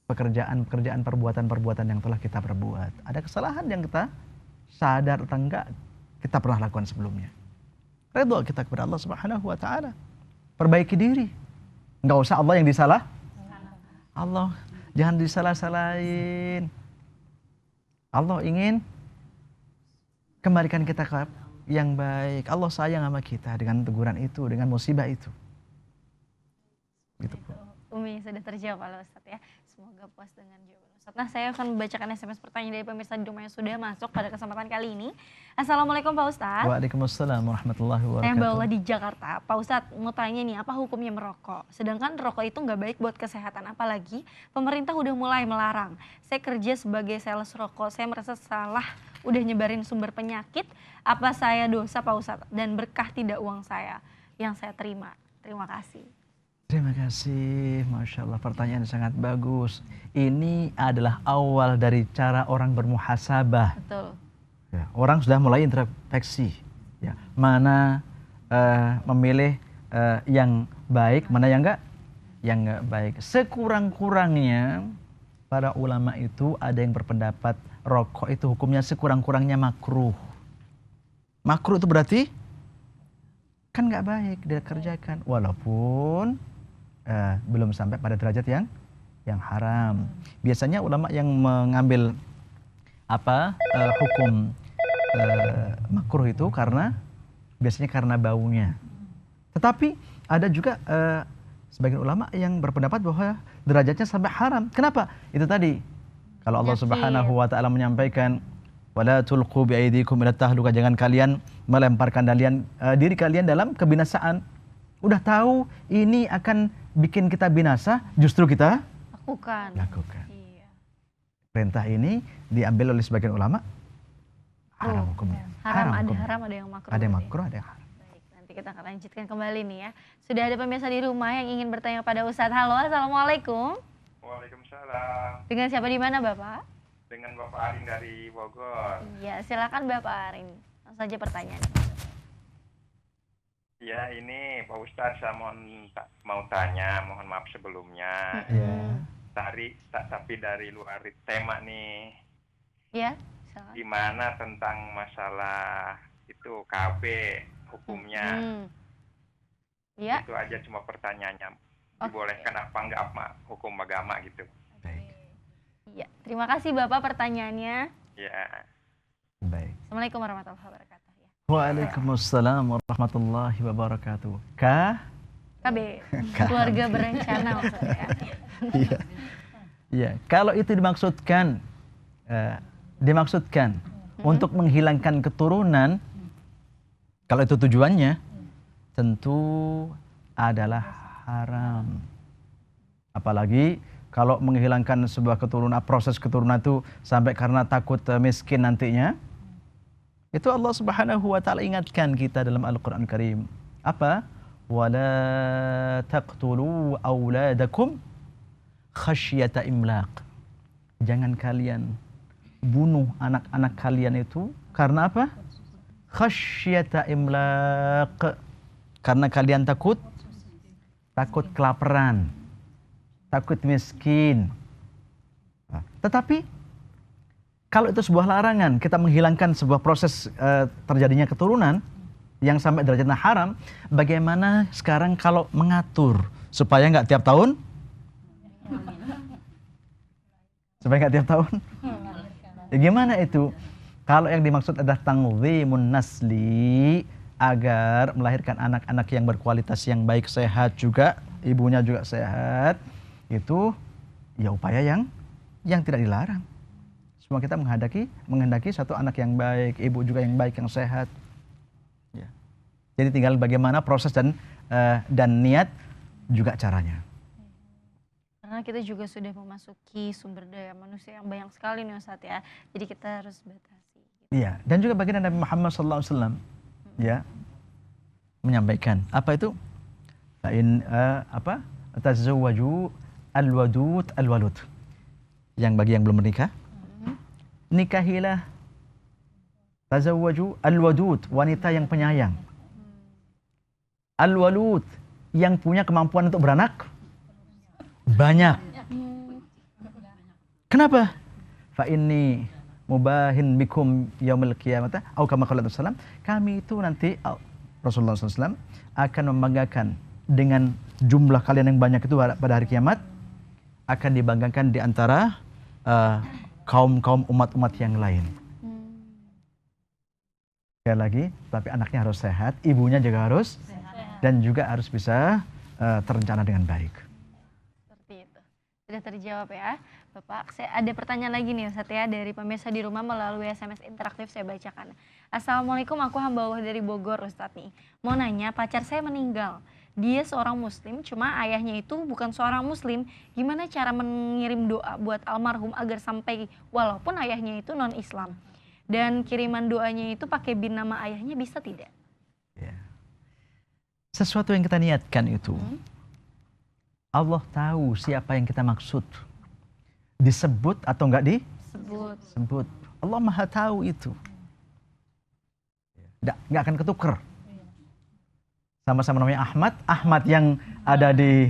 pekerjaan-pekerjaan, perbuatan-perbuatan yang telah kita perbuat. Ada kesalahan yang kita sadar atau enggak kita pernah lakukan sebelumnya. Ridho kita kepada Allah Subhanahu wa taala. Perbaiki diri. Enggak usah Allah yang disalah. Allah jangan disalah-salahin. Allah ingin kembalikan kita ke yang baik. Allah sayang sama kita dengan teguran itu, dengan musibah itu. Gitu. Umi sudah terjawab oleh Ustadz ya. Semoga puas dengan jawaban Ustadz. Nah, saya akan membacakan SMS pertanyaan dari pemirsa di rumah yang sudah masuk pada kesempatan kali ini. Assalamualaikum Pak Ustadz. Waalaikumsalam warahmatullahi wabarakatuh. Saya Mbak Ula di Jakarta. Pak Ustadz mau tanya nih, apa hukumnya merokok? Sedangkan rokok itu nggak baik buat kesehatan, apalagi pemerintah udah mulai melarang. Saya kerja sebagai sales rokok, saya merasa salah udah nyebarin sumber penyakit. Apa saya dosa Pak Ustadz? Dan berkah tidak uang saya yang saya terima? Terima kasih. Terima kasih, Masya Allah, pertanyaan sangat bagus. Ini adalah awal dari cara orang bermuhasabah. Betul. Ya, orang sudah mulai introspeksi. Ya, mana memilih yang baik, mana yang enggak baik. Sekurang-kurangnya para ulama itu ada yang berpendapat rokok itu hukumnya sekurang-kurangnya makruh. Makruh itu berarti kan nggak baik dikerjakan, walaupun belum sampai pada derajat yang haram. Biasanya ulama yang mengambil hukum makruh itu biasanya karena baunya. Tetapi ada juga sebagian ulama yang berpendapat bahwa derajatnya sampai haram. Kenapa? Itu tadi kalau Allah Subhanahu wa taala menyampaikan wala tulqu biaidikum ila tahluka, jangan kalian melemparkan diri kalian dalam kebinasaan. Udah tahu ini akan bikin kita binasa, justru kita lakukan. Iya. Perintah ini diambil oleh sebagian ulama haram hukumnya. Haram ada yang makruh. Ada yang makruh, ada yang haram. Baik, nanti kita akan lanjutkan kembali nih ya. Sudah ada pemirsa di rumah yang ingin bertanya kepada Ustadz. Halo, assalamualaikum. Waalaikumsalam. Dengan siapa di mana Bapak? Dengan Bapak Arin dari Bogor. Iya, silakan Bapak Arin. Langsung saja pertanyaan. Ya, ini Pak Ustadz saya mau tanya, mohon maaf sebelumnya. Tapi dari luar tema nih. Ya, silakan. Gimana tentang masalah itu KB hukumnya. Ya. Itu aja cuma pertanyaannya. Dibolehkan apa enggak hukum agama gitu. Baik. Iya, terima kasih Bapak pertanyaannya. Ya. Baik. Assalamualaikum warahmatullahi wabarakatuh. Ya. Waalaikumsalam warahmatullahi wabarakatuh. KB, keluarga berencana maksudnya. Iya. Iya, kalau itu dimaksudkan untuk menghilangkan keturunan, kalau itu tujuannya, tentu adalah haram. Apalagi kalau menghilangkan sebuah keturunan, proses keturunan itu sampai karena takut miskin nantinya, itu Allah Subhanahu wa taala ingatkan kita dalam Al-Qur'an Karim. Apa? Wala taqtulu auladakum khasyata imlaq. Jangan kalian bunuh anak-anak kalian itu karena apa? Khasyata imlaq. Karena kalian takut kelaparan, takut miskin. Tetapi kalau itu sebuah larangan, kita menghilangkan sebuah proses terjadinya keturunan yang sampai derajatnya haram, bagaimana sekarang kalau mengatur supaya nggak tiap tahun? Supaya nggak tiap tahun? Ya, gimana itu? Kalau yang dimaksud adalah tangzimun nasli, agar melahirkan anak-anak yang berkualitas yang baik, sehat juga, ibunya juga sehat, itu ya upaya yang tidak dilarang. Semua kita menghendaki satu anak yang baik, ibu juga yang baik, yang sehat. Ya. Jadi tinggal bagaimana proses dan niat juga caranya. Karena kita juga sudah memasuki sumber daya manusia yang banyak sekali nih Ustadz ya. Jadi kita harus batasi. Iya, dan juga baginda Nabi Muhammad SAW ya menyampaikan apa itu? Tazawwaju al-wadud. Yang bagi yang belum menikah, nikahilah. Tazawwaju al-wadud, wanita yang penyayang. Al-walud, yang punya kemampuan untuk beranak banyak. Kenapa? Fa inni mubahin bikum yaumil qiyamah atau kama qala Rasulullah, kami itu nanti Rasulullah SAW akan membanggakan dengan jumlah kalian yang banyak itu pada hari kiamat, akan dibanggakan di antara kaum-kaum umat-umat yang lain. Sekali lagi, tapi anaknya harus sehat, ibunya juga harus sehat, dan juga harus bisa terencana dengan baik. Seperti itu. Sudah terjawab ya. Bapak, saya ada pertanyaan lagi nih Ustadz ya, dari pemirsa di rumah melalui SMS interaktif, saya bacakan. Assalamualaikum, aku hamba Allah dari Bogor Ustadz nih. Mau nanya, pacar saya meninggal. Dia seorang muslim, cuma ayahnya itu bukan seorang muslim. Gimana cara mengirim doa buat almarhum agar sampai walaupun ayahnya itu non-Islam? Dan kiriman doanya itu pakai bin nama ayahnya bisa tidak? Ya. Sesuatu yang kita niatkan itu, Allah tahu siapa yang kita maksud. Disebut atau enggak disebut. Allah Maha tahu itu. Enggak akan ketuker. Sama-sama namanya Ahmad. Ahmad yang ada di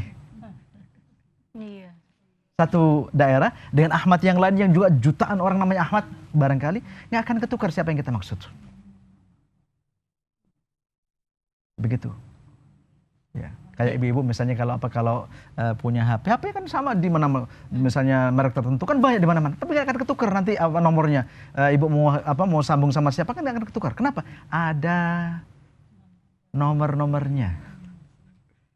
satu daerah dengan Ahmad yang lain yang juga jutaan orang namanya Ahmad, barangkali enggak akan ketukar siapa yang kita maksud. Begitu. Ya, kayak ibu-ibu misalnya kalau punya HP kan sama di mana, misalnya merek tertentu kan banyak di mana-mana, tapi nggak akan ketukar nanti nomornya. Ibu mau sambung sama siapa kan nggak akan ketukar. Kenapa? Ada nomor-nomornya.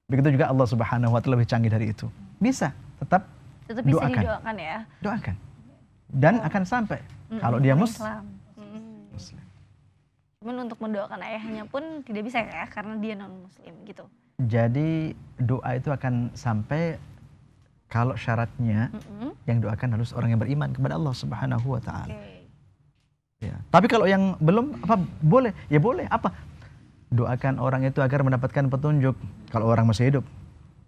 Begitu juga Allah Subhanahu wa taala lebih canggih dari itu. Bisa tetap bisa doakan. Didoakan ya. Doakan. Dan akan sampai kalau dia Muslim. Cuman untuk mendoakan ayahnya pun tidak bisa ya karena dia non-muslim gitu. Jadi doa itu akan sampai kalau syaratnya yang doakan harus orang yang beriman kepada Allah Subhanahu wa taala. Ya. Tapi kalau yang belum boleh? Ya boleh. Apa? Doakan orang itu agar mendapatkan petunjuk kalau orang masih hidup.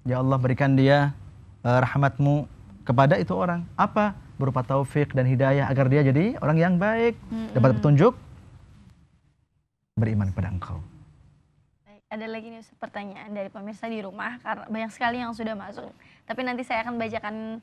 Ya Allah, berikan dia rahmat-Mu kepada itu orang. Apa? Berupa taufik dan hidayah agar dia jadi orang yang baik, dapat petunjuk, beriman kepada Engkau. Ada lagi nih pertanyaan dari pemirsa di rumah, karena banyak sekali yang sudah masuk. Tapi nanti saya akan bacakan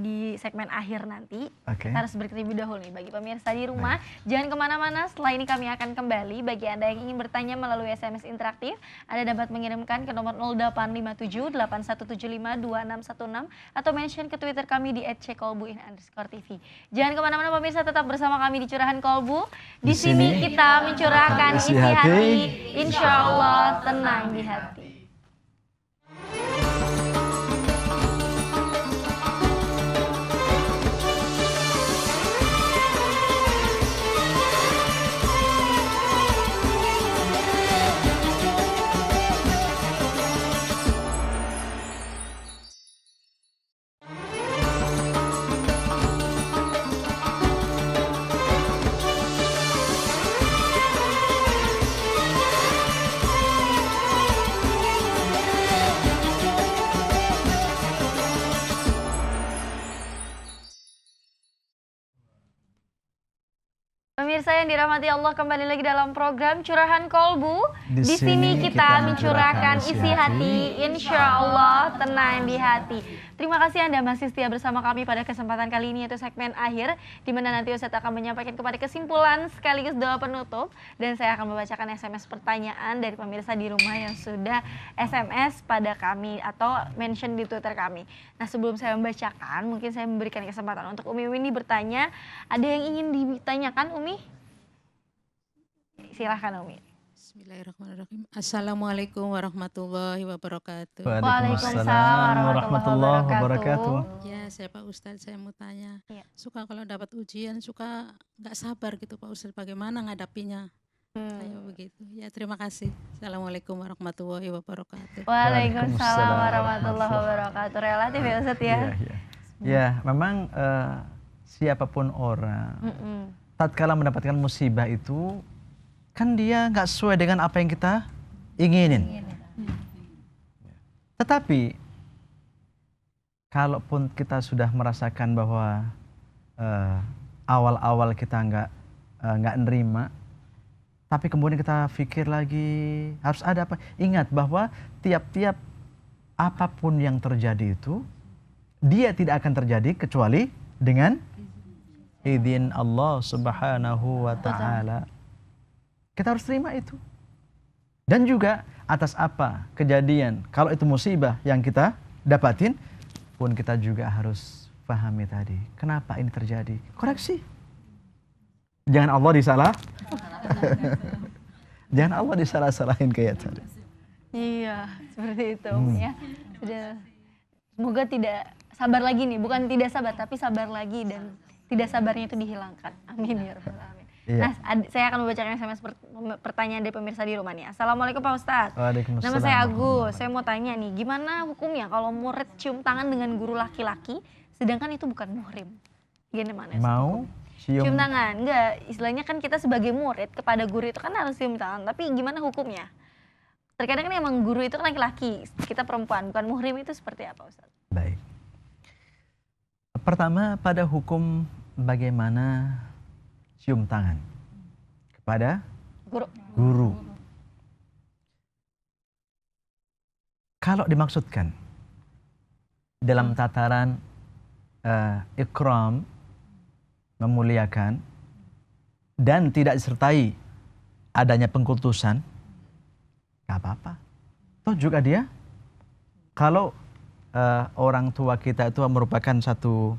di segmen akhir nanti. Oke. Kita harus break terlebih dahulu nih. Bagi pemirsa di rumah, jangan kemana-mana. Setelah ini kami akan kembali. Bagi Anda yang ingin bertanya melalui SMS interaktif, Anda dapat mengirimkan ke nomor 0857 8175 2616 atau mention ke Twitter kami di @ckolbu_tv. Jangan kemana-mana pemirsa, tetap bersama kami di Curahan Kolbu. Di sini kita mencurahkan isi hati, insya Allah tenang di hati. Pemirsa yang dirahmati Allah, kembali lagi dalam program Curahan Kolbu. Di sini kita mencurahkan isi hati, insya Allah tenang di hati. Terima kasih Anda masih setia bersama kami pada kesempatan kali ini, yaitu segmen akhir, di mana nanti Ustadz akan menyampaikan kepada kesimpulan sekaligus doa penutup, dan saya akan membacakan SMS pertanyaan dari pemirsa di rumah yang sudah SMS pada kami atau mention di Twitter kami. Nah, sebelum saya membacakan, mungkin saya memberikan kesempatan untuk Umi ini bertanya. Ada yang ingin ditanyakan, Umi? Silahkan, Umi. Bismillahirrahmanirrahim. Assalamualaikum warahmatullahi wabarakatuh. Waalaikumsalam warahmatullahi wabarakatuh. Ya, saya Pak Ustadz, saya mau tanya. Suka kalau dapat ujian, suka nggak sabar gitu Pak Ustadz, bagaimana ngadapinya? Kayak begitu. Ya, terima kasih. Assalamualaikum warahmatullahi wabarakatuh. Waalaikumsalam warahmatullahi wabarakatuh. Relatif ya Ustadz ya? Ya, memang siapapun orang, tatkala mendapatkan musibah itu, kan dia nggak sesuai dengan apa yang kita inginin. Tetapi kalaupun kita sudah merasakan bahwa awal-awal kita nggak nerima, tapi kemudian kita pikir lagi harus ada apa? Ingat bahwa tiap-tiap apapun yang terjadi itu dia tidak akan terjadi kecuali dengan izin Allah Subhanahu wa Ta'ala. Kita harus terima itu. Dan juga atas apa kejadian, kalau itu musibah yang kita dapatin, pun kita juga harus pahami tadi. Kenapa ini terjadi? Koreksi. Jangan Allah jangan Allah disalah-salahin kayak tadi. Iya, seperti itu ya. Semoga tidak sabar lagi nih, bukan tidak sabar tapi sabar lagi dan tidak sabarnya itu dihilangkan. Amin ya rabbal alamin. Iya. Nah, saya akan membacakan SMS pertanyaan dari pemirsa di rumah nih. Assalamualaikum Pak Ustadz. Waalaikumsalam. Nama saya Agus. Saya mau tanya nih, gimana hukumnya kalau murid cium tangan dengan guru laki-laki, sedangkan itu bukan muhrim? Gimana? Mau cium tangan? Enggak, istilahnya kan kita sebagai murid kepada guru itu kan harus cium tangan. Tapi gimana hukumnya? Terkadang kan emang guru itu kan laki-laki, kita perempuan, bukan muhrim, itu seperti apa Ustadz? Baik. Pertama, pada hukum bagaimana cium tangan kepada guru. Kalau dimaksudkan dalam tataran ikram, memuliakan, dan tidak disertai adanya pengkultusan, gak apa-apa. Toh juga dia, kalau orang tua kita itu merupakan satu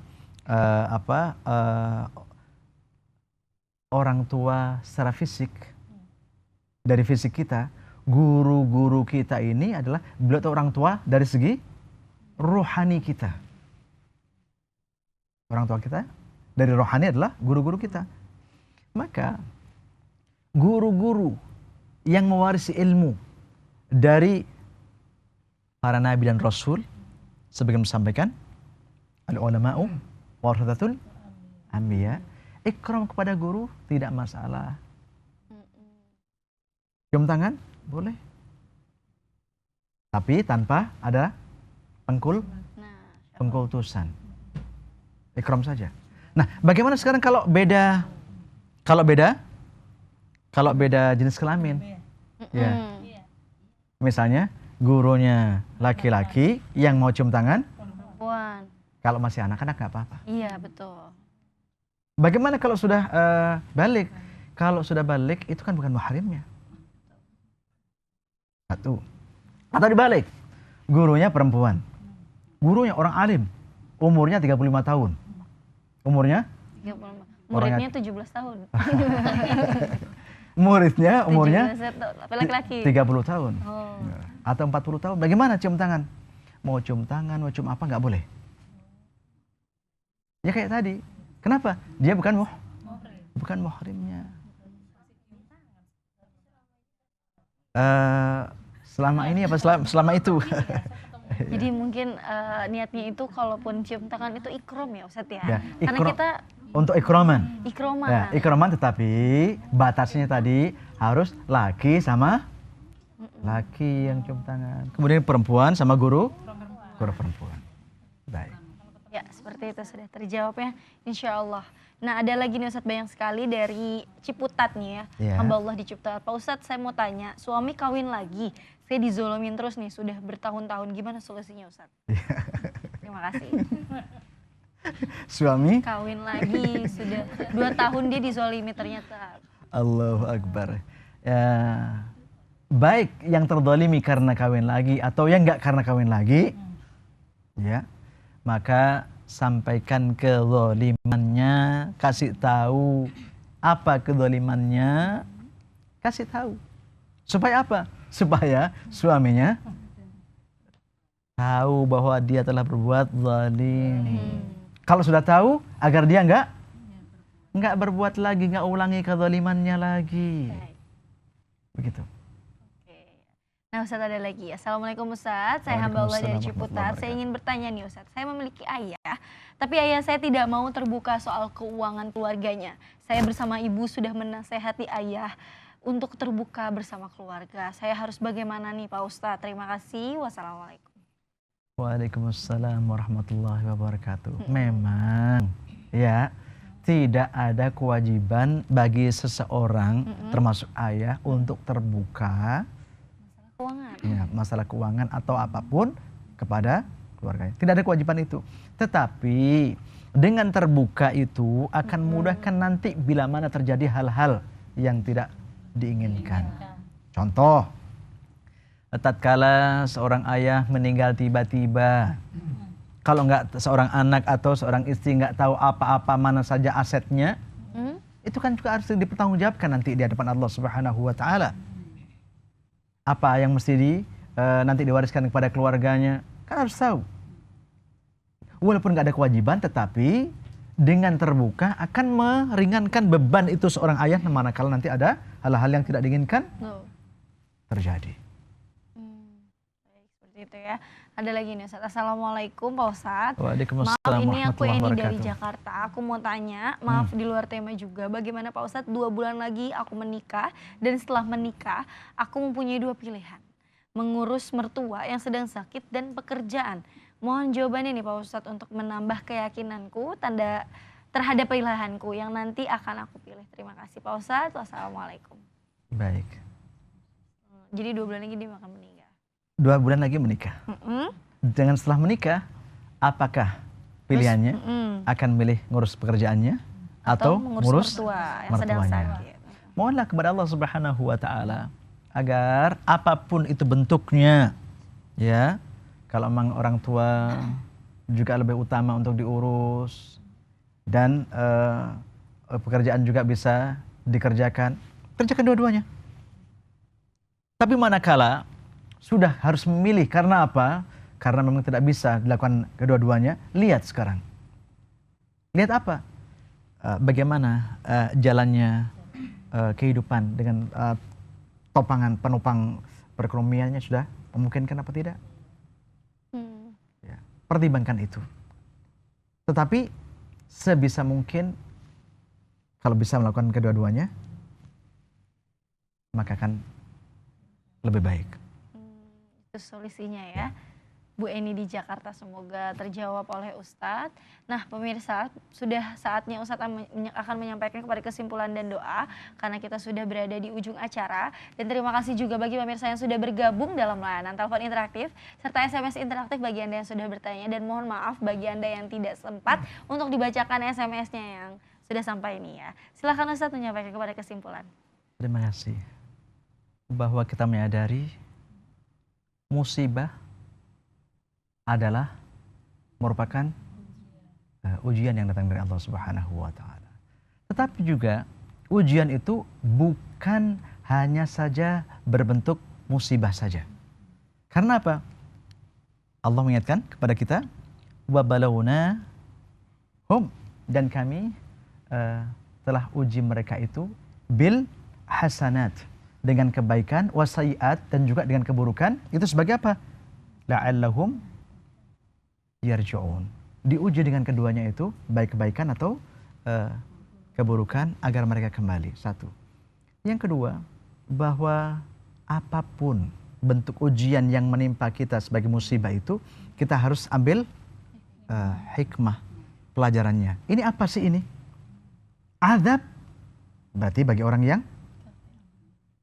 orang tua secara fisik, dari fisik kita, guru-guru kita ini adalah beliau itu orang tua dari segi rohani kita. Orang tua kita dari rohani adalah guru-guru kita. Maka guru-guru yang mewarisi ilmu dari para nabi dan rasul, sebagaimana disampaikan, al-ulama'u warathatul anbiya, ikram kepada guru tidak masalah. Cium tangan boleh, tapi tanpa ada pengkultusan. Ikram saja. Nah, bagaimana sekarang kalau beda jenis kelamin? Ya. Misalnya gurunya laki-laki yang mau cium tangan perempuan. Kalau masih anak-anak nggak apa-apa. Iya, betul. Bagaimana kalau sudah balik? Kalau sudah balik itu kan bukan muhrimnya. Satu. Atau dibalik. Gurunya perempuan. Gurunya orang alim. Umurnya 35 tahun. Umurnya? 35. Muridnya 17 tahun. Muridnya umurnya laki-laki. 30 tahun. Oh. Atau 40 tahun. Bagaimana cium tangan? Mau cium tangan, mau cium apa nggak boleh. Ya kayak tadi. Kenapa? Dia bukan muhrimnya. Selama ini apa selama itu? Jadi mungkin niatnya itu kalaupun cium tangan itu ikram ya Ustaz ya. Karena kita untuk ikroman. Ikroman. Ya, ikroman tetapi batasnya tadi harus laki sama laki yang cium tangan. Kemudian perempuan sama guru perempuan. Baik. Ya, seperti itu sudah terjawab ya, insya Allah. Nah, ada lagi nih Ustadz banyak sekali dari Ciputat nih ya. Hamba Allah di Ciputat. Pak Ustadz, saya mau tanya, suami kawin lagi, saya dizolomin terus nih, sudah bertahun-tahun. Gimana solusinya Ustadz? Terima kasih. Suami? Kawin lagi, sudah 2 tahun dia dizolimi ternyata. Allahu Akbar. Ya, baik yang terzolimi karena kawin lagi atau yang enggak karena kawin lagi, ya, maka sampaikan kezolimannya, kasih tahu apa kezolimannya, kasih tahu. Supaya apa? Supaya suaminya tahu bahwa dia telah berbuat zalim. Kalau sudah tahu, agar dia enggak berbuat lagi, enggak ulangi kezalimannya lagi. Begitu. Nah Ustaz ada lagi. Assalamualaikum Ustaz, saya hamba Allah dari Ciputat. Saya ingin bertanya nih Ustaz, saya memiliki ayah, tapi ayah saya tidak mau terbuka soal keuangan keluarganya. Saya bersama ibu sudah menasehati ayah untuk terbuka bersama keluarga. Saya harus bagaimana nih Pak Ustaz? Terima kasih. Wassalamualaikum. Waalaikumsalam warahmatullahi wabarakatuh. Memang ya tidak ada kewajiban bagi seseorang termasuk ayah untuk terbuka keuangan. Ya, masalah keuangan atau apapun kepada keluarganya. Tidak ada kewajiban itu. Tetapi dengan terbuka itu akan memudahkan nanti bila mana terjadi hal-hal yang tidak diinginkan. Contoh, tatkala seorang ayah meninggal tiba-tiba, kalau nggak seorang anak atau seorang istri nggak tahu apa-apa mana saja asetnya, itu kan juga harus dipertanggungjawabkan nanti di hadapan Allah Subhanahu wa taala. Apa yang mesti nanti diwariskan kepada keluarganya, kan harus tahu. Walaupun nggak ada kewajiban, tetapi dengan terbuka akan meringankan beban itu seorang ayah manakala nanti ada hal-hal yang tidak diinginkan terjadi. Baik, seperti itu ya. Ada lagi nih Ustaz. Assalamualaikum Pak Ustadz. Waalaikumsalam. Maaf ini aku warahmatullahi Eni dari wabarakatuh. Jakarta. Aku mau tanya, maaf di luar tema juga. Bagaimana Pak Ustadz, 2 bulan lagi aku menikah dan setelah menikah aku mempunyai 2 pilihan. Mengurus mertua yang sedang sakit dan pekerjaan. Mohon jawabannya nih Pak Ustadz untuk menambah keyakinanku terhadap pilihanku yang nanti akan aku pilih. Terima kasih Pak Ustadz. Wassalamualaikum. Baik. Jadi 2 bulan lagi dia akan meninggal. 2 bulan lagi menikah. Dengan setelah menikah, apakah pilihannya akan milih ngurus pekerjaannya atau ngurus mertua yang sedang sakit? Mohonlah kepada Allah Subhanahu wa taala agar apapun itu bentuknya, ya, kalau memang orang tua juga lebih utama untuk diurus dan pekerjaan juga bisa dikerjakan, kerjakan dua-duanya. Tapi manakala sudah harus memilih, karena apa? Karena memang tidak bisa dilakukan kedua-duanya, lihat sekarang. Lihat apa? Bagaimana jalannya kehidupan dengan topangan penopang perekonomiannya sudah memungkinkan apa tidak? Ya, pertimbangkan itu. Tetapi sebisa mungkin kalau bisa melakukan kedua-duanya, maka akan lebih baik. Itu solusinya ya. Bu Eni di Jakarta semoga terjawab oleh Ustadz. Nah pemirsa, sudah saatnya Ustadz akan menyampaikan kepada kesimpulan dan doa karena kita sudah berada di ujung acara. Dan terima kasih juga bagi pemirsa yang sudah bergabung dalam layanan telepon interaktif serta SMS interaktif bagi Anda yang sudah bertanya, dan mohon maaf bagi Anda yang tidak sempat untuk dibacakan SMS-nya yang sudah sampai ini ya. Silakan Ustadz menyampaikan kepada kesimpulan. Terima kasih. Bahwa kita menyadari musibah adalah merupakan ujian yang datang dari Allah Subhanahu wa taala. Tetapi juga ujian itu bukan hanya saja berbentuk musibah saja. Karena apa? Allah mengingatkan kepada kita, wa balawna hum, dan kami telah uji mereka itu bil hasanat, dengan kebaikan, wasaiat, dan juga dengan keburukan. Itu sebagai apa? La'allahum yarji'un. Diuji dengan keduanya itu, baik kebaikan atau keburukan, agar mereka kembali. Satu. Yang kedua, bahwa apapun bentuk ujian yang menimpa kita sebagai musibah itu, kita harus ambil hikmah, pelajarannya. Ini apa sih ini? Azab, berarti bagi orang yang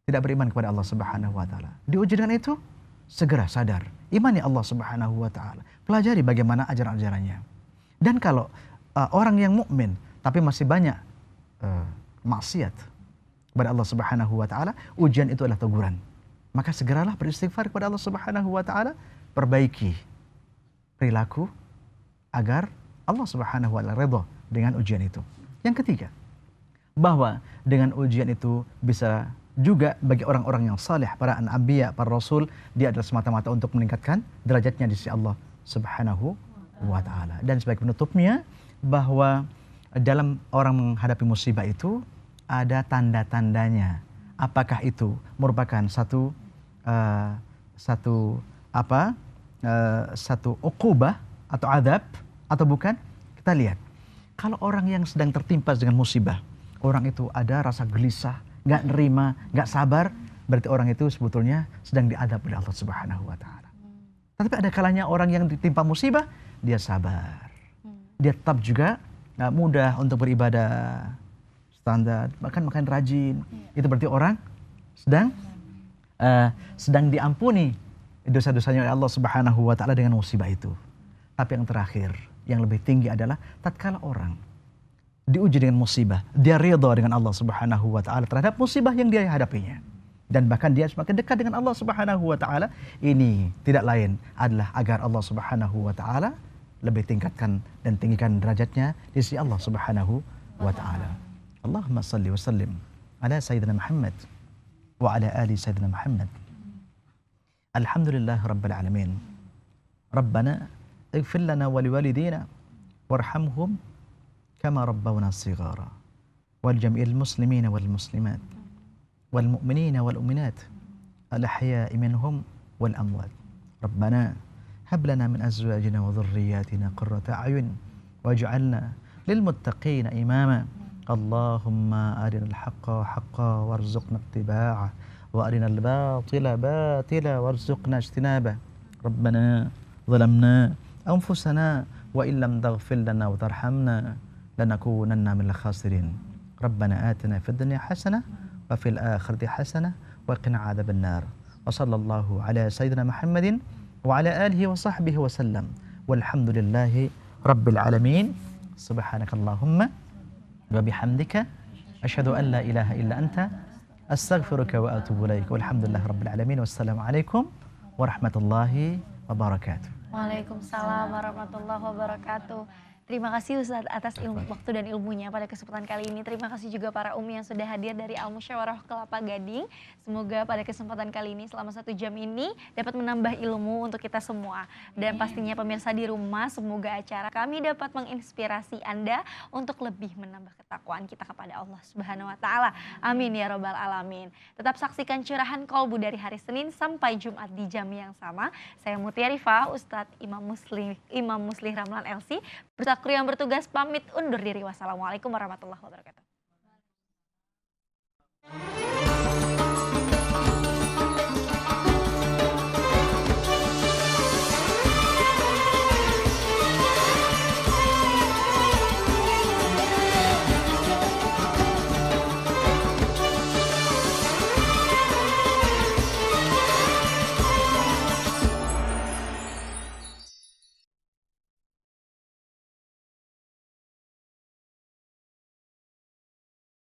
tidak beriman kepada Allah Subhanahu wa taala. Diuji dengan itu, segera sadar, imani Allah Subhanahu wa taala. Pelajari bagaimana ajaran-ajarannya. Dan kalau orang yang mukmin tapi masih banyak maksiat kepada Allah Subhanahu wa taala, ujian itu adalah teguran. Maka segeralah beristighfar kepada Allah Subhanahu wa taala, perbaiki perilaku agar Allah Subhanahu wa taala ridha dengan ujian itu. Yang ketiga, bahwa dengan ujian itu bisa juga bagi orang-orang yang saleh, para anbiya, para rasul, dia adalah semata-mata untuk meningkatkan derajatnya di sisi Allah Subhanahu wa taala. Dan sebagai penutupnya, bahwa dalam orang menghadapi musibah itu ada tanda-tandanya. Apakah itu merupakan satu uqubah atau adab atau bukan? Kita lihat. Kalau orang yang sedang tertimpa dengan musibah, orang itu ada rasa gelisah, nggak nerima, nggak sabar, berarti orang itu sebetulnya sedang diadab oleh Allah Subhanahu wa taala. Tapi ada kalanya orang yang ditimpa musibah, dia sabar. Dia tetap juga mudah untuk beribadah, standar, bahkan makan rajin. Itu berarti orang sedang diampuni dosa-dosanya oleh Allah Subhanahu wa taala dengan musibah itu. Tapi yang terakhir, yang lebih tinggi adalah tatkala orang diuji dengan musibah, dia ridha dengan Allah Subhanahu wa taala terhadap musibah yang dia hadapinya, dan bahkan dia semakin dekat dengan Allah Subhanahu wa taala. Ini tidak lain adalah agar Allah Subhanahu wa taala lebih tingkatkan dan tinggikan derajatnya di sisi Allah Subhanahu wa taala. Allahumma salli wa sallim ala sayyidina Muhammad wa ala ali sayyidina Muhammad. Alhamdulillah rabbil alamin. Rabbana ighfir lana wa liwalidina warhamhum كما ربونا صغارا والجميع المسلمين والمسلمات والمؤمنين والمؤمنات الأحياء منهم والأموات ربنا هب لنا من أزواجنا وذرياتنا قرة أعين واجعلنا للمتقين إماما اللهم أرنا الحق حقا وارزقنا اتباعه وأرنا الباطل باطلا وارزقنا اجتنابه ربنا ظلمنا أنفسنا وإن لم تغفر لنا وترحمنا لنكونن من الخاسرين ربنا آتنا في الدنيا حسنة وفي الآخرة حسنة وقنا عذاب النار وصلى الله على سيدنا محمد وعلى آله وصحبه وسلم والحمد لله رب العالمين سبحانك اللهم وبحمدك أشهد أن لا إله إلا أنت أستغفرك وأتوب إليك والحمد لله رب العالمين والسلام عليكم ورحمة الله وبركاته. Waalaikumsalam warahmatullahi wabarakatuh. Terima kasih Ustadz atas waktu dan ilmunya pada kesempatan kali ini. Terima kasih juga para umi yang sudah hadir dari Al Musyawarah Kelapa Gading. Semoga pada kesempatan kali ini selama 1 jam ini dapat menambah ilmu untuk kita semua. Dan pastinya pemirsa di rumah, semoga acara kami dapat menginspirasi Anda untuk lebih menambah ketakwaan kita kepada Allah Subhanahu wa taala. Amin ya robbal alamin. Tetap saksikan curahan kolbu dari hari Senin sampai Jumat di jam yang sama. Saya Mutia Rifah, Ustadz Imam Muslih Ramlan LC. Kru yang bertugas pamit undur diri. Wassalamualaikum warahmatullahi wabarakatuh.